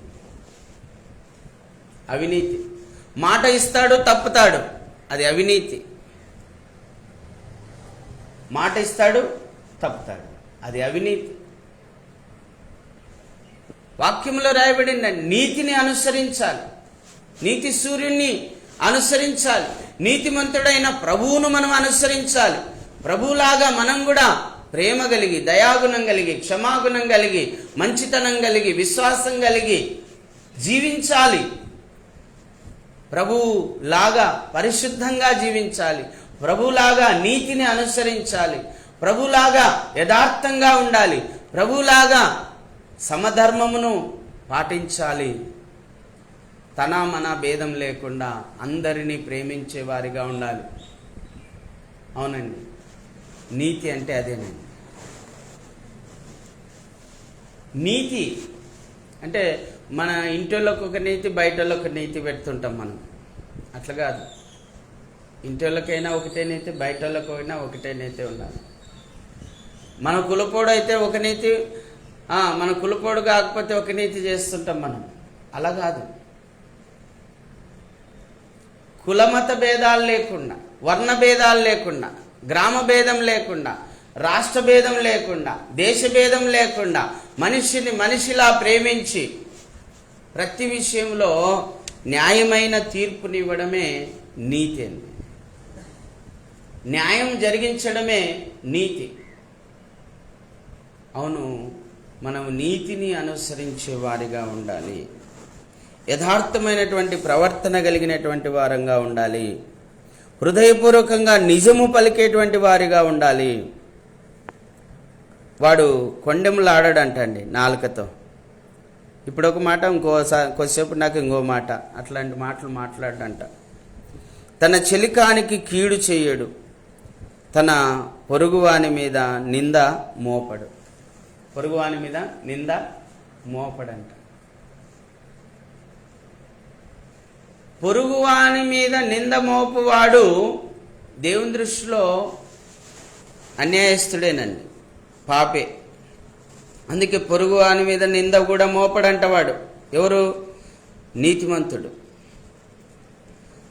అవినీతి. మాట ఇస్తాడు, తప్పుతాడు, అది అవినీతి. మాట ఇస్తాడు, తప్పుతాడు, అది అవినీతి. వాక్యంలో రాయబడిన నీతిని అనుసరించాలి, నీతి సూర్యుని అనుసరించాలి, నీతిమంతుడైన ప్రభువును మనం అనుసరించాలి. ప్రభువులాగా మనం కూడా ప్రేమ కలిగి, దయాగుణం కలిగి, క్షమాగుణం కలిగి, మంచితనం కలిగి, విశ్వాసం కలిగి జీవించాలి. ప్రభువులాగా పరిశుద్ధంగా జీవించాలి, ప్రభువులాగా నీతిని అనుసరించాలి, ప్రభువులాగా యథార్థంగా ఉండాలి, ప్రభువులాగా సమధర్మమును పాటించాలి. తన మన భేదం లేకుండా అందరినీ ప్రేమించే వారిగా ఉండాలి. అవునండి, నీతి అంటే అదేనండి. నీతి అంటే మన ఇంటిలోకి ఒక నీతి, బయటలో ఒక నీతి పెడుతుంటాం మనం. అట్లా కాదు, ఇంటిలోకైనా ఒకటే నీతి, బయటలోకైనా ఒకటే నీతి ఉండాలి. మన కులపోడు అయితే ఒక నీతి, మన కులపోడు కాకపోతే ఒక నీతి చేస్తుంటాం మనం. అలా కాదు, కులమత భేదాలు లేకుండా, వర్ణ భేదాలు లేకుండా, గ్రామ భేదం లేకుండా, రాష్ట్ర భేదం లేకుండా, దేశ భేదం లేకుండా మనిషిని మనిషిలా ప్రేమించి ప్రతి విషయంలో న్యాయమైన తీర్పునివ్వడమే నీతి అండి. న్యాయం జరిగించడమే నీతి. అవును, మనం నీతిని అనుసరించే వారిగా ఉండాలి, యథార్థమైనటువంటి ప్రవర్తన కలిగినటువంటి వారంగా ఉండాలి, హృదయపూర్వకంగా నిజము పలికేటువంటి వారిగా ఉండాలి. వాడు కొండెములాడాడంటండి నాలుకతో. ఇప్పుడు ఒక మాట, కొద్దిసేపు నాకు ఇంకో మాట, అట్లాంటి మాటలు మాట్లాడంట. తన చెలికానికి కీడు చేయడు, తన పొరుగువాని మీద నింద మోపడు. పొరుగువాని మీద నింద మోపడంట. పొరుగువాని మీద నింద మోపువాడు దేవుని దృష్టిలో అన్యాయస్తుడేనండి, పాపే. అందుకే పొరుగువాని మీద నింద కూడా మోపడంట వాడు. ఎవరు? నీతిమంతుడు.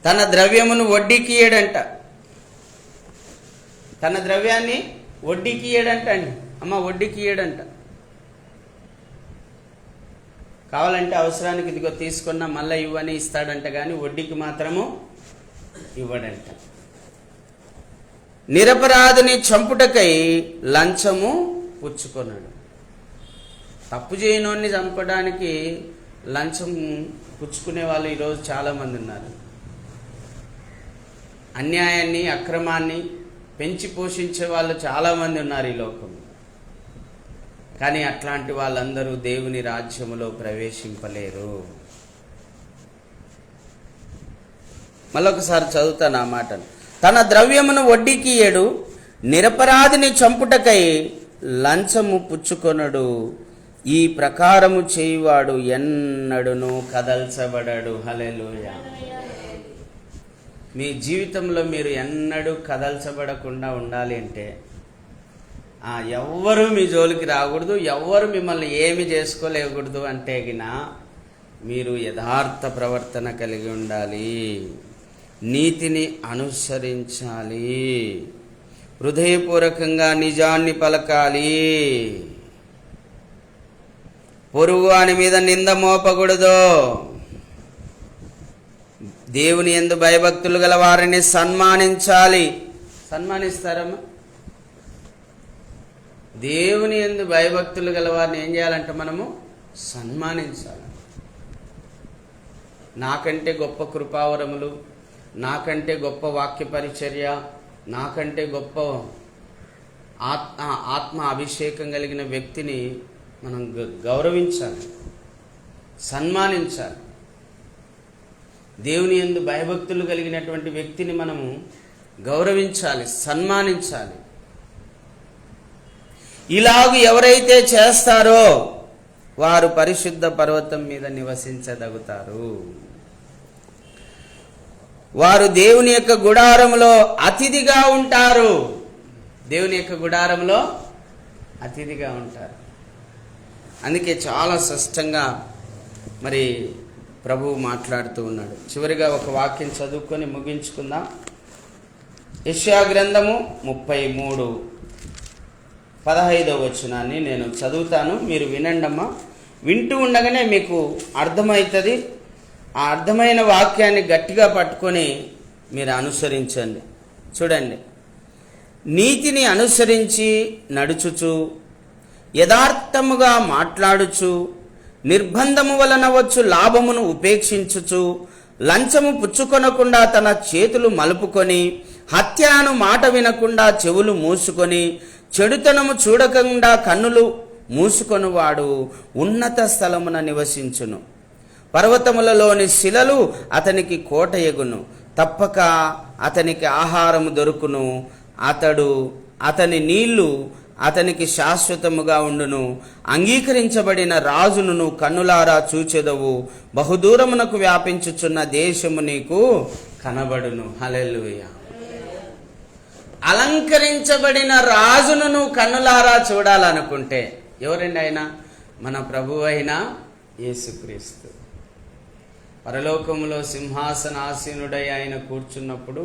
తన ద్రవ్యమును వడ్డీకి ఇయ్యడంట. తన ద్రవ్యాన్ని వడ్డీకి ఇయ్యడంట అండి. అమ్మ, వడ్డీకి ఇయ్యడంట. కావాలంటే అవసరానికి ఇదిగో తీసుకున్నా మళ్ళీ ఇవ్వని ఇస్తాడంట, కానీ వడ్డీకి మాత్రము ఇవ్వడంట. నిరపరాధిని చంపుటకై లంచము పుచ్చుకొన్నాడు. తప్పు చేయనోన్ని చంపడానికి లంచం పుచ్చుకునే వాళ్ళు ఈరోజు చాలామంది ఉన్నారు. అన్యాయాన్ని, అక్రమాన్ని పెంచి పోషించే వాళ్ళు చాలామంది ఉన్నారు ఈ లోకంలో. కానీ అట్లాంటి వాళ్ళందరూ దేవుని రాజ్యములో ప్రవేశింపలేరు. మళ్ళొకసారి చదువుతాను ఆ మాటను. తన ద్రవ్యమును వడ్డీకి ఇయ్యడు, నిరపరాధిని చంపుటకై లంచము పుచ్చుకొనడు, ఈ ప్రకారము చేయువాడు ఎన్నడును కదల్చబడడు. హల్లెలూయా. మీ జీవితంలో మీరు ఎన్నడూ కదల్చబడకుండా ఉండాలి అంటే ఎవ్వరూ మీ జోలికి రాకూడదు, ఎవ్వరు మిమ్మల్ని ఏమి చేసుకోలేకూడదు అంటే గిన మీరు యథార్థ ప్రవర్తన కలిగి ఉండాలి, నీతిని అనుసరించాలి, హృదయపూర్వకంగా నిజాన్ని పలకాలి, పొరుగువాని మీద నింద మోపకూడదు, దేవుని యందు భయభక్తులు గల వారిని సన్మానించాలి. సన్మానిస్తారమ్మా? దేవుని యందు భయభక్తులు గల వారిని ఏం చేయాలంటే మనము సన్మానించాలి. నాకంటే గొప్ప కృపావరములు, నాకంటే గొప్ప వాక్య పరిచర్య, నాకంటే గొప్ప ఆత్మ అభిషేకం కలిగిన వ్యక్తిని మనం గౌరవించాలి, సన్మానించాలి. దేవుని యందు భయభక్తులు కలిగినటువంటి వ్యక్తిని మనము గౌరవించాలి, సన్మానించాలి. ఇలాగ ఎవరైతే చేస్తారో వారు పరిశుద్ధ పర్వతం మీద నివసించదగుతారు. వారు దేవుని యొక్క గుడారంలో అతిథిగా ఉంటారు. దేవుని యొక్క గుడారంలో అతిథిగా ఉంటారు. అందుకే చాలా స్పష్టంగా మరి ప్రభువు మాట్లాడుతూ ఉన్నాడు. చివరిగా ఒక వాక్యం చదువుకొని ముగించుకుందాం. యెషయా గ్రంథము 33:15 వచనాన్ని నేను చదువుతాను, మీరు వినండమ్మా. వింటూ ఉండగానే మీకు అర్థమవుతుంది. ఆ అర్థమైన వాక్యాన్ని గట్టిగా పట్టుకొని మీరు అనుసరించండి. చూడండి, నీతిని అనుసరించి నడుచుచు, యథార్థముగా మాట్లాడుచు, నిర్బంధము వలన వచ్చు లాభమును ఉపేక్షించుచు, లంచము పుచ్చుకొనకుండా తన చేతులు మలుపుకొని, హత్యను మాట వినకుండా చెవులు మూసుకొని, చెడుతనము చూడకుండా కన్నులు మూసుకొనువాడు ఉన్నత స్థలమున నివసించును. పర్వతములలోని శిలలు అతనికి కోట ఎగును. తప్పక అతనికి ఆహారము దొరుకును. అతని నీళ్లు అతనికి శాశ్వతముగా ఉండును. అంగీకరించబడిన రాజును నువ్వు కన్నులారా చూచెదవు. బహుదూరమునకు వ్యాపించుచున్న దేశము నీకు కనబడును. హల్లెలూయా. అలంకరించబడిన రాజును నువ్వు కన్నులారా చూడాలనుకుంటే ఎవరండి ఆయన? మన ప్రభువు అయిన యేసుక్రీస్తు. పరలోకములో సింహాసనాసీనుడై ఆయన కూర్చున్నప్పుడు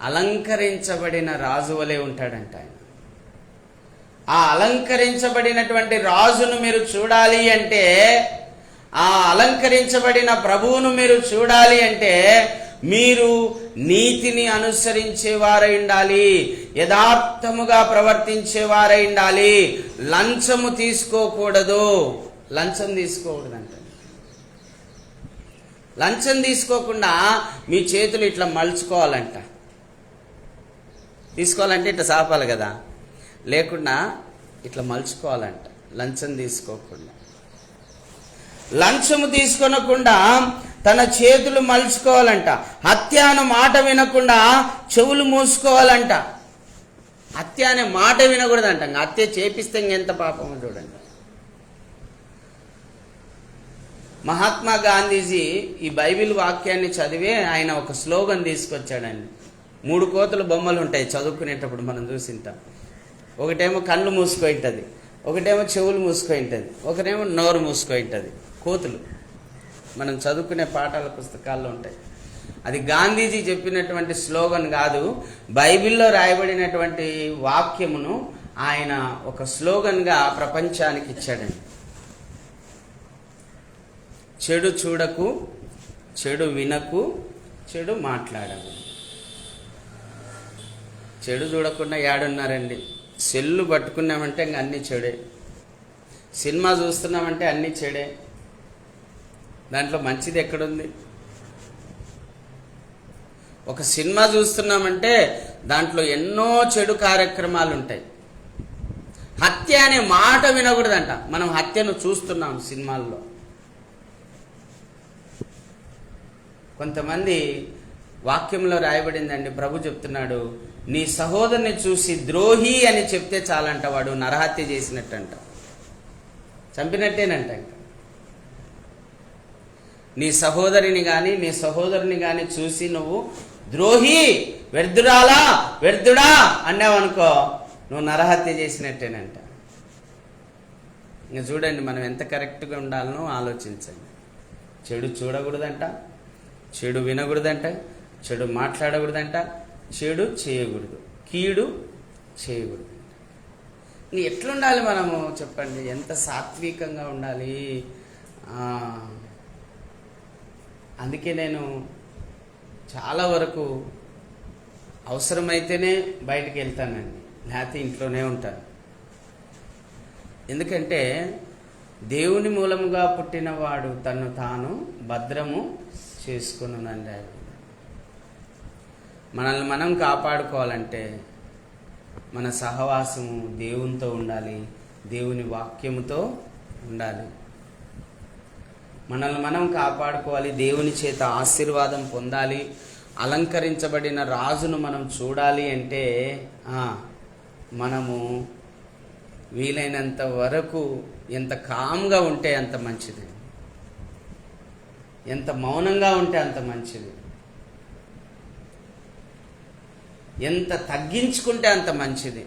అలంకరించబడిన రాజు వలె ఉంటాడంట ఆయన. ఆ అలంకరించబడినటువంటి రాజును మీరు చూడాలి అంటే, ఆ అలంకరించబడిన ప్రభువును మీరు చూడాలి అంటే, మీరు నీతిని అనుసరించేవారై ఉండాలి, యథార్థముగా ప్రవర్తించేవారై ఉండాలి. లంచము తీసుకోకూడదు. లంచం తీసుకోకూడదంట. లంచం తీసుకోకుండా మీ చేతులు ఇట్లా మలుచుకోవాలంట. తీసుకోవాలంటే ఇట్లా సాపాలి కదా, లేకుండా ఇట్లా మలుచుకోవాలంట. లంచం తీసుకోకుండా, లంచము తీసుకొనకుండా తన చేతులు మలుచుకోవాలంట. హత్యను మాట వినకుండా చెవులు మూసుకోవాలంట. హత్య అనే మాట వినకూడదంట. హత్య చేపిస్తే ఇంకెంత పాపమో చూడండి. మహాత్మా గాంధీజీ ఈ బైబిల్ వాక్యాన్ని చదివే ఆయన ఒక స్లోగన్ తీసుకొచ్చాడండి. 3 కోతుల బొమ్మలు ఉంటాయి చదువుకునేటప్పుడు మనం చూసింటాం. ఒకటేమో కళ్ళు మూసుకుంటుంది, ఒకటేమో చెవులు మూసుకుంటుంది, ఒకటేమో నోరు మూసుకుంటుంది. కోతులు మనం చదువుకునే పాఠాల పుస్తకాల్లో ఉంటాయి. అది గాంధీజీ చెప్పినటువంటి స్లోగన్ కాదు, బైబిల్లో రాయబడినటువంటి వాక్యమును ఆయన ఒక స్లోగన్గా ప్రపంచానికి ఇచ్చాడండి. చెడు చూడకు, చెడు వినకు, చెడు మాట్లాడకు. చెడు చూడకుండా ఏడున్నారండి? సెల్లు పట్టుకున్నామంటే ఇంక అన్నీ చెడే. సినిమా చూస్తున్నామంటే అన్నీ చెడే. దాంట్లో మంచిది ఎక్కడుంది? ఒక సినిమా చూస్తున్నామంటే దాంట్లో ఎన్నో చెడు కార్యక్రమాలు ఉంటాయి. హత్య అనే మాట వినకూడదంట. మనం హత్యను చూస్తున్నాం సినిమాల్లో. కొంతమంది వాక్యంలో రాయబడిందండి, ప్రభు చెప్తున్నాడు, నీ సహోదరుని చూసి ద్రోహి అని చెప్తే చాలంట, వాడు నరహత్య చేసినట్టంట, చంపినట్టేనంట. ఇంకా నీ సహోదరిని కానీ నీ సహోదరుని కానీ చూసి నువ్వు ద్రోహి, వ్యర్థురాలా, వ్యర్థుడా అన్నావనుకో, నువ్వు నరహత్య చేసినట్టేనంట. ఇంకా చూడండి మనం ఎంత కరెక్ట్గా ఉండాలనో ఆలోచించండి. చెడు చూడకూడదంట, చెడు వినకూడదంట, చెడు మాట్లాడకూడదంట, చెడు చేయకూడదు, కీడు చేయకూడదు. ఎట్లుండాలి మనము చెప్పండి? ఎంత సాత్వికంగా ఉండాలి. అందుకే నేను చాలా వరకు అవసరమైతేనే బయటికి వెళ్తానండి, లేకపోతే ఇంట్లోనే ఉంటాను. ఎందుకంటే దేవుని మూలముగా పుట్టినవాడు తను తాను భద్రము చేసుకున్నానండి. మనల్ని మనం కాపాడుకోవాలంటే మన సహవాసము దేవునితో ఉండాలి, దేవుని వాక్యముతో ఉండాలి. మనల్ని మనం కాపాడుకోవాలి, దేవుని చేత ఆశీర్వాదం పొందాలి, అలంకరించబడిన రాజును మనం చూడాలి అంటే మనము వీలైనంత వరకు ఎంత కామ్గా ఉంటే అంత మంచిది, ఎంత మౌనంగా ఉంటే అంత మంచిది, ఎంత తగ్గించుకుంటే అంత మంచిది.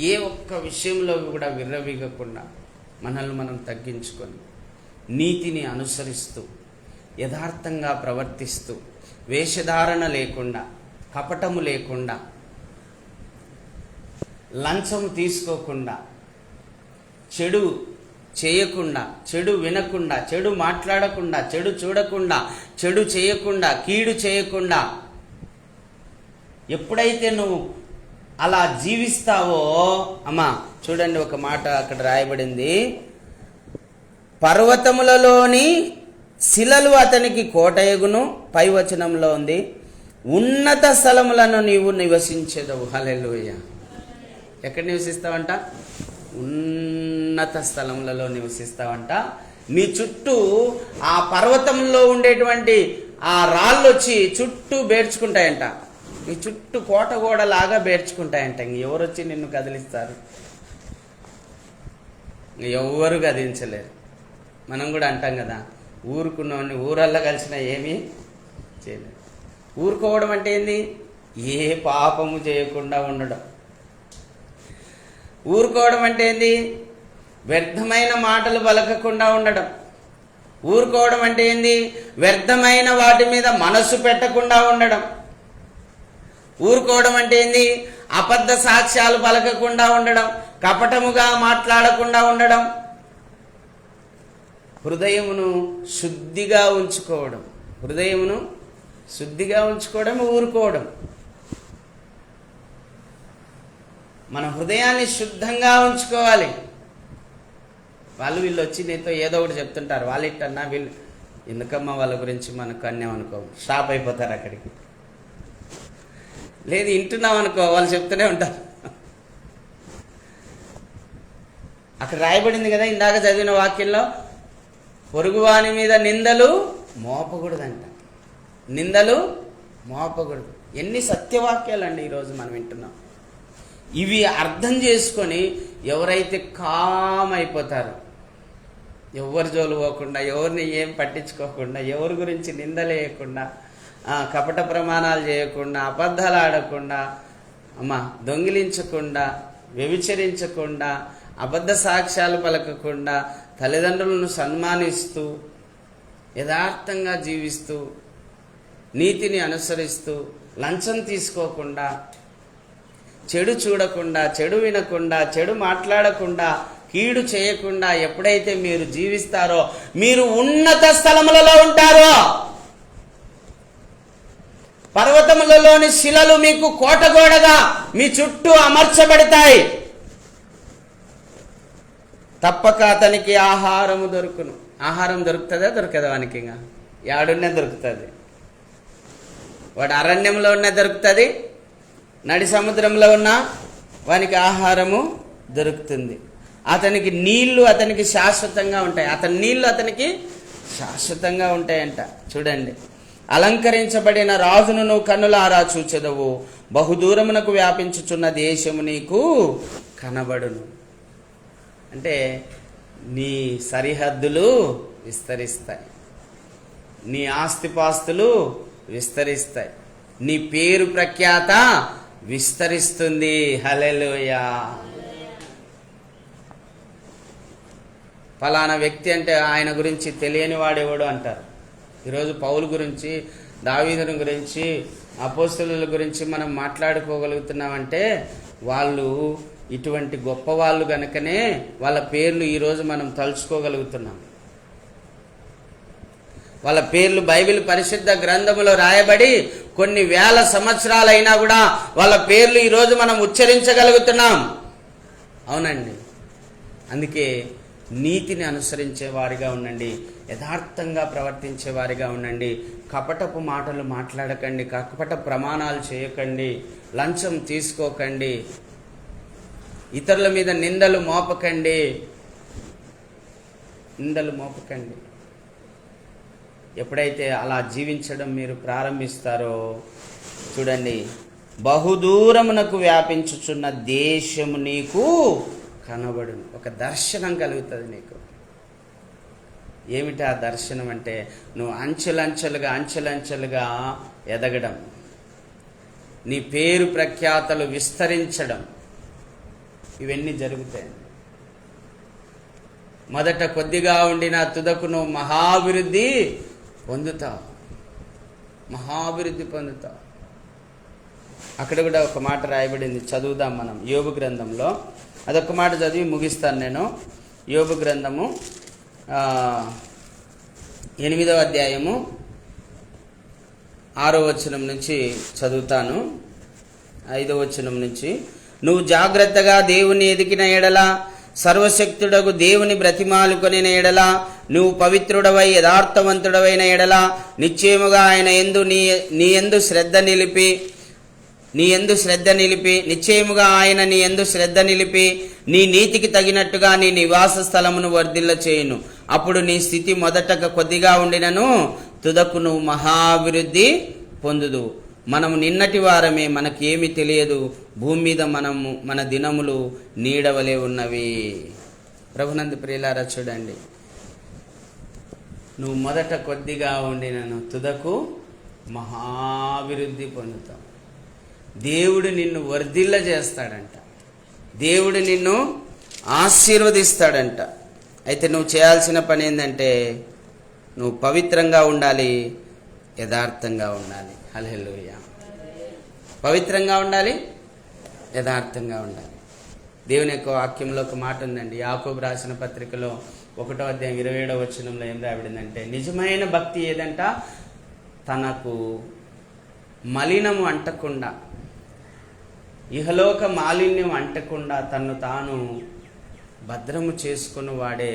ఏ ఒక్క విషయంలో కూడా విర్రవీగకుండా మనల్ని మనం తగ్గించుకొని నీతిని అనుసరిస్తూ యథార్థంగా ప్రవర్తిస్తూ వేషధారణ లేకుండా, కపటము లేకుండా, లంచము తీసుకోకుండా, చెడు చేయకుండా, చెడు వినకుండా, చెడు మాట్లాడకుండా, చెడు చూడకుండా, చెడు చేయకుండా, కీడు చేయకుండా ఎప్పుడైతే నువ్వు అలా జీవిస్తావో, అమ్మా చూడండి ఒక మాట అక్కడ రాయబడింది, పర్వతములలోని శిలలు అతనికి కోటయగును. పై వచనంలో ఉంది, ఉన్నత స్థలములను నీవు నివసించేదవు. హల్లెలూయా. ఎక్కడ నివసిస్తావంట? ఉన్నత స్థలములలో నివసిస్తావంట. నీ చుట్టూ ఆ పర్వతంలో ఉండేటువంటి ఆ రాళ్ళు వచ్చి చుట్టూ బేర్చుకుంటాయంట. నీ చుట్టూ కోటగోడలాగా బేర్చుకుంటాయంట. ఎవరు వచ్చి నిన్ను కదిలిస్తారు? ఎవ్వరు కదిలించలేరు. మనం కూడా అంటాం కదా, ఊరుకున్నవాడిని ఊరల్లా కలిసినా ఏమీ చేయలేదు. ఊరుకోవడం అంటే ఏంది? ఏ పాపము చేయకుండా ఉండడం. ఊరుకోవడం అంటే ఏంది? వ్యర్థమైన మాటలు పలకకుండా ఉండడం. ఊరుకోవడం అంటే ఏంది? వ్యర్థమైన వాటి మీద మనసు పెట్టకుండా ఉండడం. ఊరుకోవడం అంటే ఏంది? అబద్ధ సాక్ష్యాలు పలకకుండా ఉండడం, కపటముగా మాట్లాడకుండా ఉండడం, హృదయమును శుద్ధిగా ఉంచుకోవడం. హృదయమును శుద్ధిగా ఉంచుకోవడం ఊరుకోవడం. మన హృదయాన్ని శుద్ధంగా ఉంచుకోవాలి. వీళ్ళు వచ్చి నీతో ఏదో ఒకటి చెప్తుంటారు, వాళ్ళు ఇట్టన్నా వీళ్ళు ఎందుకమ్మా వాళ్ళ గురించి మనకు అన్యం అనుకో, స్టాప్ అయిపోతారు అక్కడికి. లేదు వింటున్నాం అనుకో, వాళ్ళు చెప్తూనే ఉంటారు. అక్కడ రాయబడింది కదా ఇందాక చదివిన వాక్యంలో, పొరుగువాని మీద నిందలు మోపకూడదంట. నిందలు మోపకూడదు. ఎన్ని సత్యవాక్యాలండి ఈరోజు మనం వింటున్నాం. ఇవి అర్థం చేసుకొని ఎవరైతే కామ్ అయిపోతారో, ఎవరి జోలు పోకుండా, ఎవరిని ఏం పట్టించుకోకుండా, ఎవరి గురించి నిందలేయకుండా, కపట ప్రమాణాలు చేయకుండా, అబద్ధాలు ఆడకుండా, దొంగిలించకుండా, వ్యభిచరించకుండా, అబద్ధ సాక్ష్యాలు పలకకుండా, తల్లిదండ్రులను సన్మానిస్తూ, యథార్థంగా జీవిస్తూ, నీతిని అనుసరిస్తూ, లంచం తీసుకోకుండా, చెడు చూడకుండా, చెడు వినకుండా, చెడు మాట్లాడకుండా, కీడు చేయకుండా ఎప్పుడైతే మీరు జీవిస్తారో మీరు ఉన్నత స్థలములలో ఉంటారో. పర్వతములలోని శిలలు మీకు కోటగోడగా మీ చుట్టూ అమర్చబడతాయి. తప్పక అతనికి ఆహారము దొరుకును. ఆహారం దొరుకుతుందా? దొరకదా? వానికి ఇంకా ఏడున్నే దొరుకుతుంది. వాడు అరణ్యంలో ఉన్న దొరుకుతుంది, నడి సముద్రంలో ఉన్న వానికి ఆహారము దొరుకుతుంది. అతనికి నీళ్లు అతనికి శాశ్వతంగా ఉంటాయి. అతని నీళ్లు అతనికి శాశ్వతంగా ఉంటాయంట. చూడండి, అలంకరించబడిన రాజును నువ్వు కన్నులారా చూచెదవు, బహుదూరమునకు వ్యాపించుచున్న దేశము నీకు కనబడును. అంటే నీ సరిహద్దులు విస్తరిస్తాయి, నీ ఆస్తిపాస్తులు విస్తరిస్తాయి, నీ పేరు ప్రఖ్యాత విస్తరిస్తుంది. హల్లెలూయా. ఫలానా వ్యక్తి అంటే ఆయన గురించి తెలియని వాడేవాడు అంటారు. ఈరోజు పౌలు గురించి, దావీదుని గురించి, అపోస్తలుల గురించి మనం మాట్లాడుకోగలుగుతున్నామంటే వాళ్ళు ఇటువంటి గొప్ప వాళ్ళు గనుకనే వాళ్ళ పేర్లు ఈరోజు మనం తలుచుకోగలుగుతున్నాం. వాళ్ళ పేర్లు బైబిల్ పరిశుద్ధ గ్రంథములో రాయబడి కొన్ని వేల సంవత్సరాలైనా కూడా వాళ్ళ పేర్లు ఈరోజు మనం ఉచ్చరించగలుగుతున్నాం. అవునండి. అందుకే నీతిని అనుసరించే వారిగా ఉండండి, యథార్థంగా ప్రవర్తించే వారిగా ఉండండి. కపటపు మాటలు మాట్లాడకండి, కపట ప్రమాణాలు చేయకండి, లంచం తీసుకోకండి, ఇతరుల మీద నిందలు మోపకండి. ఎప్పుడైతే అలా జీవించడం మీరు ప్రారంభిస్తారో చూడండి, బహుదూరమునకు వ్యాపించుచున్న దేశము నీకు కనబడును. ఒక దర్శనం కలుగుతుంది నీకు. ఏమిటి ఆ దర్శనం అంటే, నువ్వు అంచెలంచెలుగా ఎదగడం, నీ పేరు ప్రఖ్యాతలు విస్తరించడం, ఇవన్నీ జరుగుతాయి. మొదట కొద్దిగా ఉండిన తుదకు నువ్వు మహాభివృద్ధి పొందుతావు. అక్కడ కూడా ఒక మాట రాయబడింది, చదువుదాం మనం. యోబు గ్రంథంలో అదొక మాట చదివి ముగిస్తాను నేను. యోబు గ్రంథము 8వ అధ్యాయము 6వ వచనం నుంచి చదువుతాను. 5వ వచనం నుంచి, నువ్వు జాగ్రత్తగా దేవుని ఎదిగిన ఎడల, సర్వశక్తుడగు దేవుని బ్రతిమాలుకొనిన ఎడల, నువ్వు పవిత్రుడవై యథార్థవంతుడవైన ఎడల, నిశ్చయముగా ఆయన యందు నీ యందు శ్రద్ధ నిలిపి నిశ్చయముగా ఆయన నీ యందు శ్రద్ధ నిలిపి నీ నీతికి తగినట్టుగా నీ నివాస స్థలమును వర్ధిల్ల చేయును. అప్పుడు నీ స్థితి మొదట కొద్దిగా ఉండినను తుదకు నువ్వు మహాభివృద్ధి పొందుదు. మనము నిన్నటి వారమే, మనకి ఏమి తెలియదు. భూమి మీద మన దినములు నీడవలే ఉన్నవి. ప్రభునందు ప్రియులారా, చూడండి, నువ్వు మొదట కొద్దిగా ఉండినను తుదకు మహాభివృద్ధి పొందుతావు. దేవుడు నిన్ను వర్ధిల్ల చేస్తాడంట, దేవుడు నిన్ను ఆశీర్వదిస్తాడంట. అయితే నువ్వు చేయాల్సిన పని ఏంటంటే, నువ్వు పవిత్రంగా ఉండాలి, యథార్థంగా ఉండాలి. హల్లెలూయా. పవిత్రంగా ఉండాలి, యథార్థంగా ఉండాలి. దేవుని యొక్క వాక్యంలో ఒక మాట ఉందండి, యాకోబు రాసిన పత్రికలో 1వ అధ్యాయం 27వ వచనంలో ఏం రాబడిందంటే, నిజమైన భక్తి ఏదంట, తనకు మలినము అంటకుండా, ఇహలోక మాలిన్యం అంటకుండా తన్ను తాను భద్రము చేసుకుని వాడే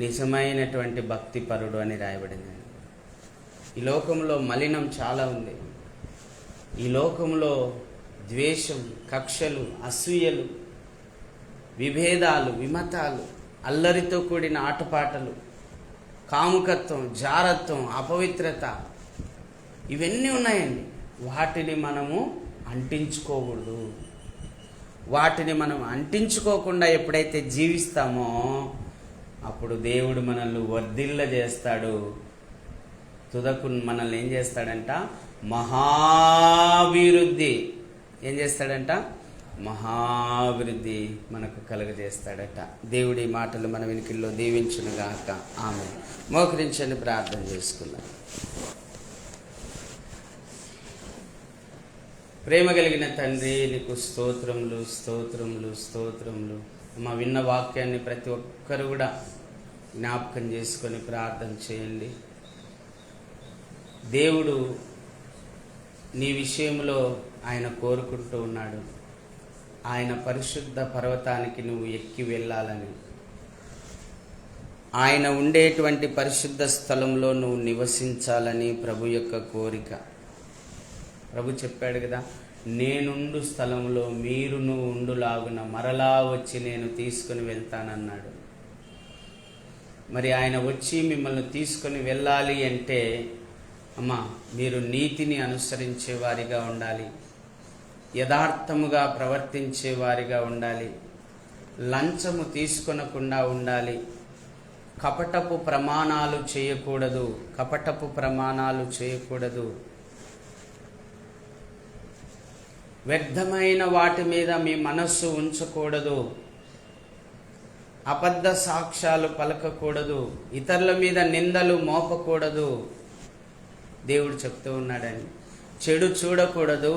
నిజమైనటువంటి భక్తి పరుడు అని రాయబడింది. ఈ లోకంలో మలినం చాలా ఉంది. ఈ లోకంలో ద్వేషం, కక్షలు, అసూయలు, విభేదాలు, విమతాలు, అల్లరితో కూడిన ఆటపాటలు, కాముకత్వం, జారత్వం, అపవిత్రత, ఇవన్నీ ఉన్నాయండి. వాటిని మనము అంటించుకోకూడదు. వాటిని మనం అంటించుకోకుండా ఎప్పుడైతే జీవిస్తామో అప్పుడు దేవుడు మనల్ని వర్ధిల్ల చేస్తాడు. తుదకు మనల్ని ఏం చేస్తాడంట, మహాభివృద్ధి మహాభివృద్ధి మనకు కలుగజేస్తాడట. దేవుడి మాటలు మన వెనుకల్లో దీవించునుగాక. ఆమేన్. మోకరించండి, ప్రార్థన చేసుకుందాం. ప్రేమ కలిగిన తండ్రి, నీకు స్తోత్రములు. మా విన్న వాక్యాన్ని ప్రతి ఒక్కరు కూడా జ్ఞాపకం చేసుకొని ప్రార్థన చేయండి. దేవుడు నీ విషయంలో ఆయన కోరుకుంటూ ఉన్నాడు. ఆయన పరిశుద్ధ పర్వతానికి నువ్వు ఎక్కి వెళ్ళాలని, ఆయన ఉండేటువంటి పరిశుద్ధ స్థలంలో నువ్వు నివసించాలని ప్రభు యొక్క కోరిక. ప్రభు చెప్పాడు కదా, నేనుండు స్థలంలో మీరును ఉండులాగున మరలా వచ్చి నేను తీసుకుని వెళ్తానన్నాడు. మరి ఆయన వచ్చి మిమ్మల్ని తీసుకొని వెళ్ళాలి అంటే, అమ్మా, మీరు నీతిని అనుసరించే వారిగా ఉండాలి, యథార్థముగా ప్రవర్తించే వారిగా ఉండాలి, లంచము తీసుకొనకుండా ఉండాలి, కపటపు ప్రమాణాలు చేయకూడదు, వ్యర్థమైన వాటి మీద మీ మనస్సు ఉంచకూడదు, అబద్ధ సాక్ష్యాలు పలకకూడదు, ఇతరుల మీద నిందలు మోపకూడదు. దేవుడు చెప్తూ ఉన్నాడని. చెడు చూడకూడదు,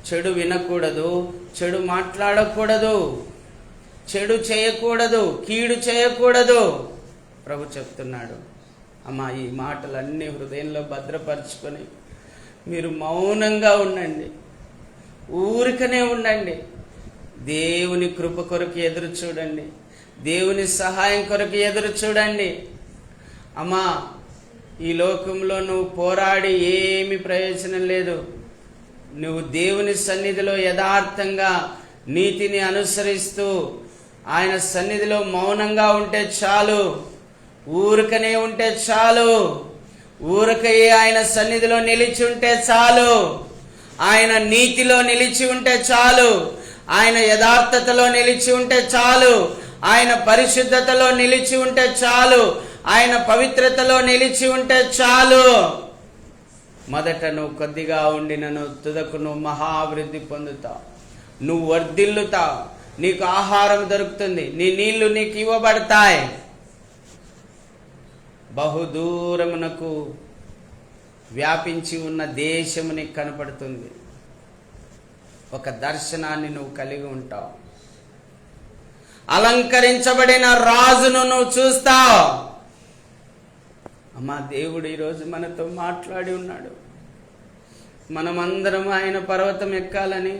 చెడు వినకూడదు, చెడు మాట్లాడకూడదు, చెడు చేయకూడదు, కీడు చేయకూడదు. ప్రభు చెప్తున్నాడు. అమ్మా, ఈ మాటలన్నీ హృదయంలో భద్రపరుచుకొని మీరు మౌనంగా ఉండండి, ఊరికనే ఉండండి. దేవుని కృప కొరకు ఎదురు చూడండి, దేవుని సహాయం కొరకు ఎదురు చూడండి. అమ్మా, ఈ లోకంలో నువ్వు పోరాడి ఏమి ప్రయోజనం లేదు. నువ్వు దేవుని సన్నిధిలో యథార్థంగా నీతిని అనుసరిస్తూ ఆయన సన్నిధిలో మౌనంగా ఉంటే చాలు, ఊరికనే ఉంటే చాలు, ఊరికయే ఆయన సన్నిధిలో నిలిచి ఉంటే చాలు. ఆయన నీతిలో నిలిచి ఉంటే చాలు, ఆయన యథార్థతలో నిలిచి ఉంటే చాలు, ఆయన పరిశుద్ధతలో నిలిచి ఉంటే చాలు, ఆయన పవిత్రతలో నిలిచి ఉంటే చాలు. మొదట నువ్వు కొద్దిగా ఉండినను తుదకు నువ్వు మహాభివృద్ధి పొందుతావు, నువ్వు వర్ధిల్లుతావు, నీకు ఆహారం దొరుకుతుంది, నీ నీళ్లు నీకు ఇవ్వబడతాయి. బహుదూరమునకు వ్యాపించి ఉన్న దేశము నీకు కనపడుతుంది. ఒక దర్శనాన్ని నువ్వు కలిగి ఉంటావు. అలంకరించబడిన రాజును నువ్వు చూస్తావు. అమ్మా, దేవుడు ఈరోజు మనతో మాట్లాడి ఉన్నాడు. మనమందరం ఆయన పర్వతం ఎక్కాలని,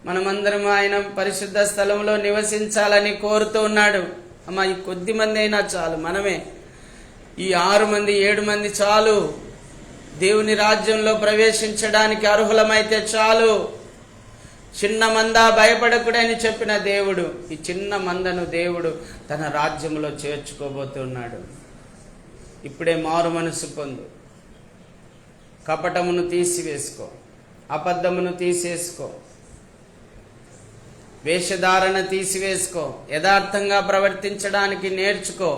మనమందరం ఆయన పరిశుద్ధ స్థలంలో నివసించాలని కోరుతూ ఉన్నాడు. అమ్మా, ఈ కొద్ది మంది అయినా చాలు, మనమే ఈ 6 మంది 7 మంది చాలు, దేవుని రాజ్యంలో ప్రవేశించడానికి అర్హులమైతే చాలు. చిన్న మంద భయపడకూడని చెప్పిన దేవుడు ఈ చిన్న మందను దేవుడు తన రాజ్యంలో చేర్చుకోబోతున్నాడు. ఇప్పుడే మారు మనసు పొందు, కపటమును తీసివేసుకో, అబద్ధమును తీసేసుకో, వేషధారణ తీసివేసుకో, యథార్థంగా ప్రవర్తించడానికి నేర్చుకో.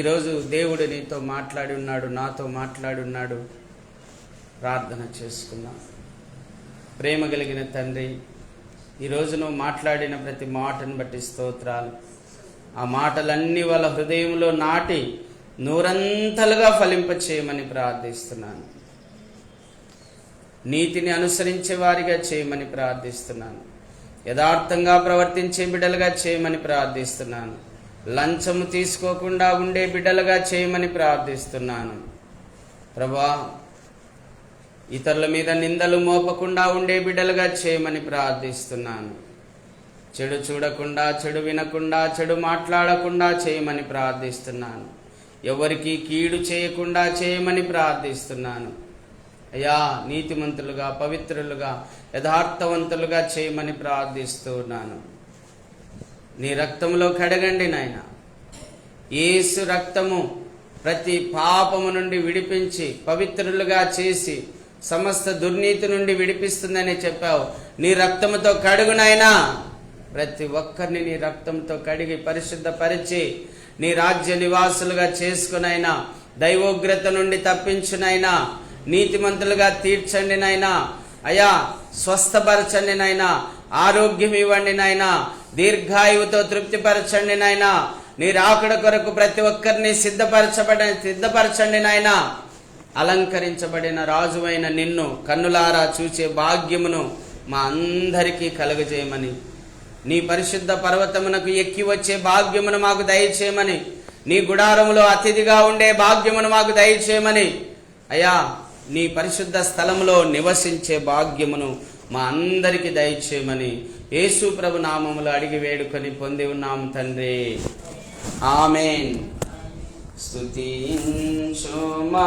ఈరోజు దేవుడు నీతో మాట్లాడి ఉన్నాడు, నాతో మాట్లాడి ఉన్నాడు. ప్రార్థన చేసుకున్నాం. ప్రేమ కలిగిన తండ్రి, ఈరోజు నువ్వు మాట్లాడిన ప్రతి మాటను బట్టి స్తోత్రాలు. ఆ మాటలన్నీ వాళ్ళ హృదయంలో నాటి నూరంతలుగా ఫలింపచేయమని ప్రార్థిస్తున్నాను. నీతిని అనుసరించే వారిగా చేయమని ప్రార్థిస్తున్నాను. యథార్థంగా ప్రవర్తించే బిడ్డలుగా చేయమని ప్రార్థిస్తున్నాను. లంచము తీసుకోకుండా ఉండే బిడ్డలుగా చేయమని ప్రార్థిస్తున్నాను. ప్రభా, ఇతరుల మీద నిందలు మోపకుండా ఉండే బిడ్డలుగా చేయమని ప్రార్థిస్తున్నాను. చెడు చూడకుండా, చెడు వినకుండా, చెడు మాట్లాడకుండా చేయమని ప్రార్థిస్తున్నాను. ఎవరికి కీడు చేయకుండా చేయమని ప్రార్థిస్తున్నాను. అయ్యా, నీతిమంతులుగా, పవిత్రులుగా, యథార్థవంతులుగా చేయమని ప్రార్థిస్తున్నాను. నీ రక్తంలో కడగండి నాయన. యేసు రక్తము ప్రతి పాపము నుండి విడిపించి పవిత్రులుగా చేసి సమస్త దుర్నీతి నుండి విడిపిస్తుందని చెప్పావు. నీ రక్తముతో కడుగు నాయనా. ప్రతి ఒక్కరిని నీ రక్తంతో కడిగి పరిశుద్ధపరిచి నీ రాజ్య నివాసులుగా చేసుకునైనా, దైవోగ్రత నుండి తప్పించునైనా, నీతిమంతులుగా తీర్చండి నాయనా. అయా, స్వస్థపరచండి నాయనా, ఆరోగ్యం ఇవ్వండి నాయనా, దీర్ఘాయువుతో తృప్తిపరచండి నాయనా. నీ రాకడ కొరకు ప్రతి ఒక్కరిని సిద్ధపరచండి నాయనా. అలంకరించబడిన రాజువైన నిన్ను కన్నులారా చూచే భాగ్యమును మా అందరికీ కలుగజేయమని, నీ పరిశుద్ధ పర్వతమునకు ఎక్కి వచ్చే భాగ్యమును మాకు దయచేయమని, నీ గుడారములో అతిథిగా ఉండే భాగ్యమును మాకు దయచేయమని, అయ్యా, నీ పరిశుద్ధ స్థలములో నివసించే భాగ్యమును మా అందరికి దయచేయమని యేసు ప్రభు నామములో అడిగి వేడుకొని పొంది ఉన్నాము తండ్రి. ఆమేన్. స్తుతించు మా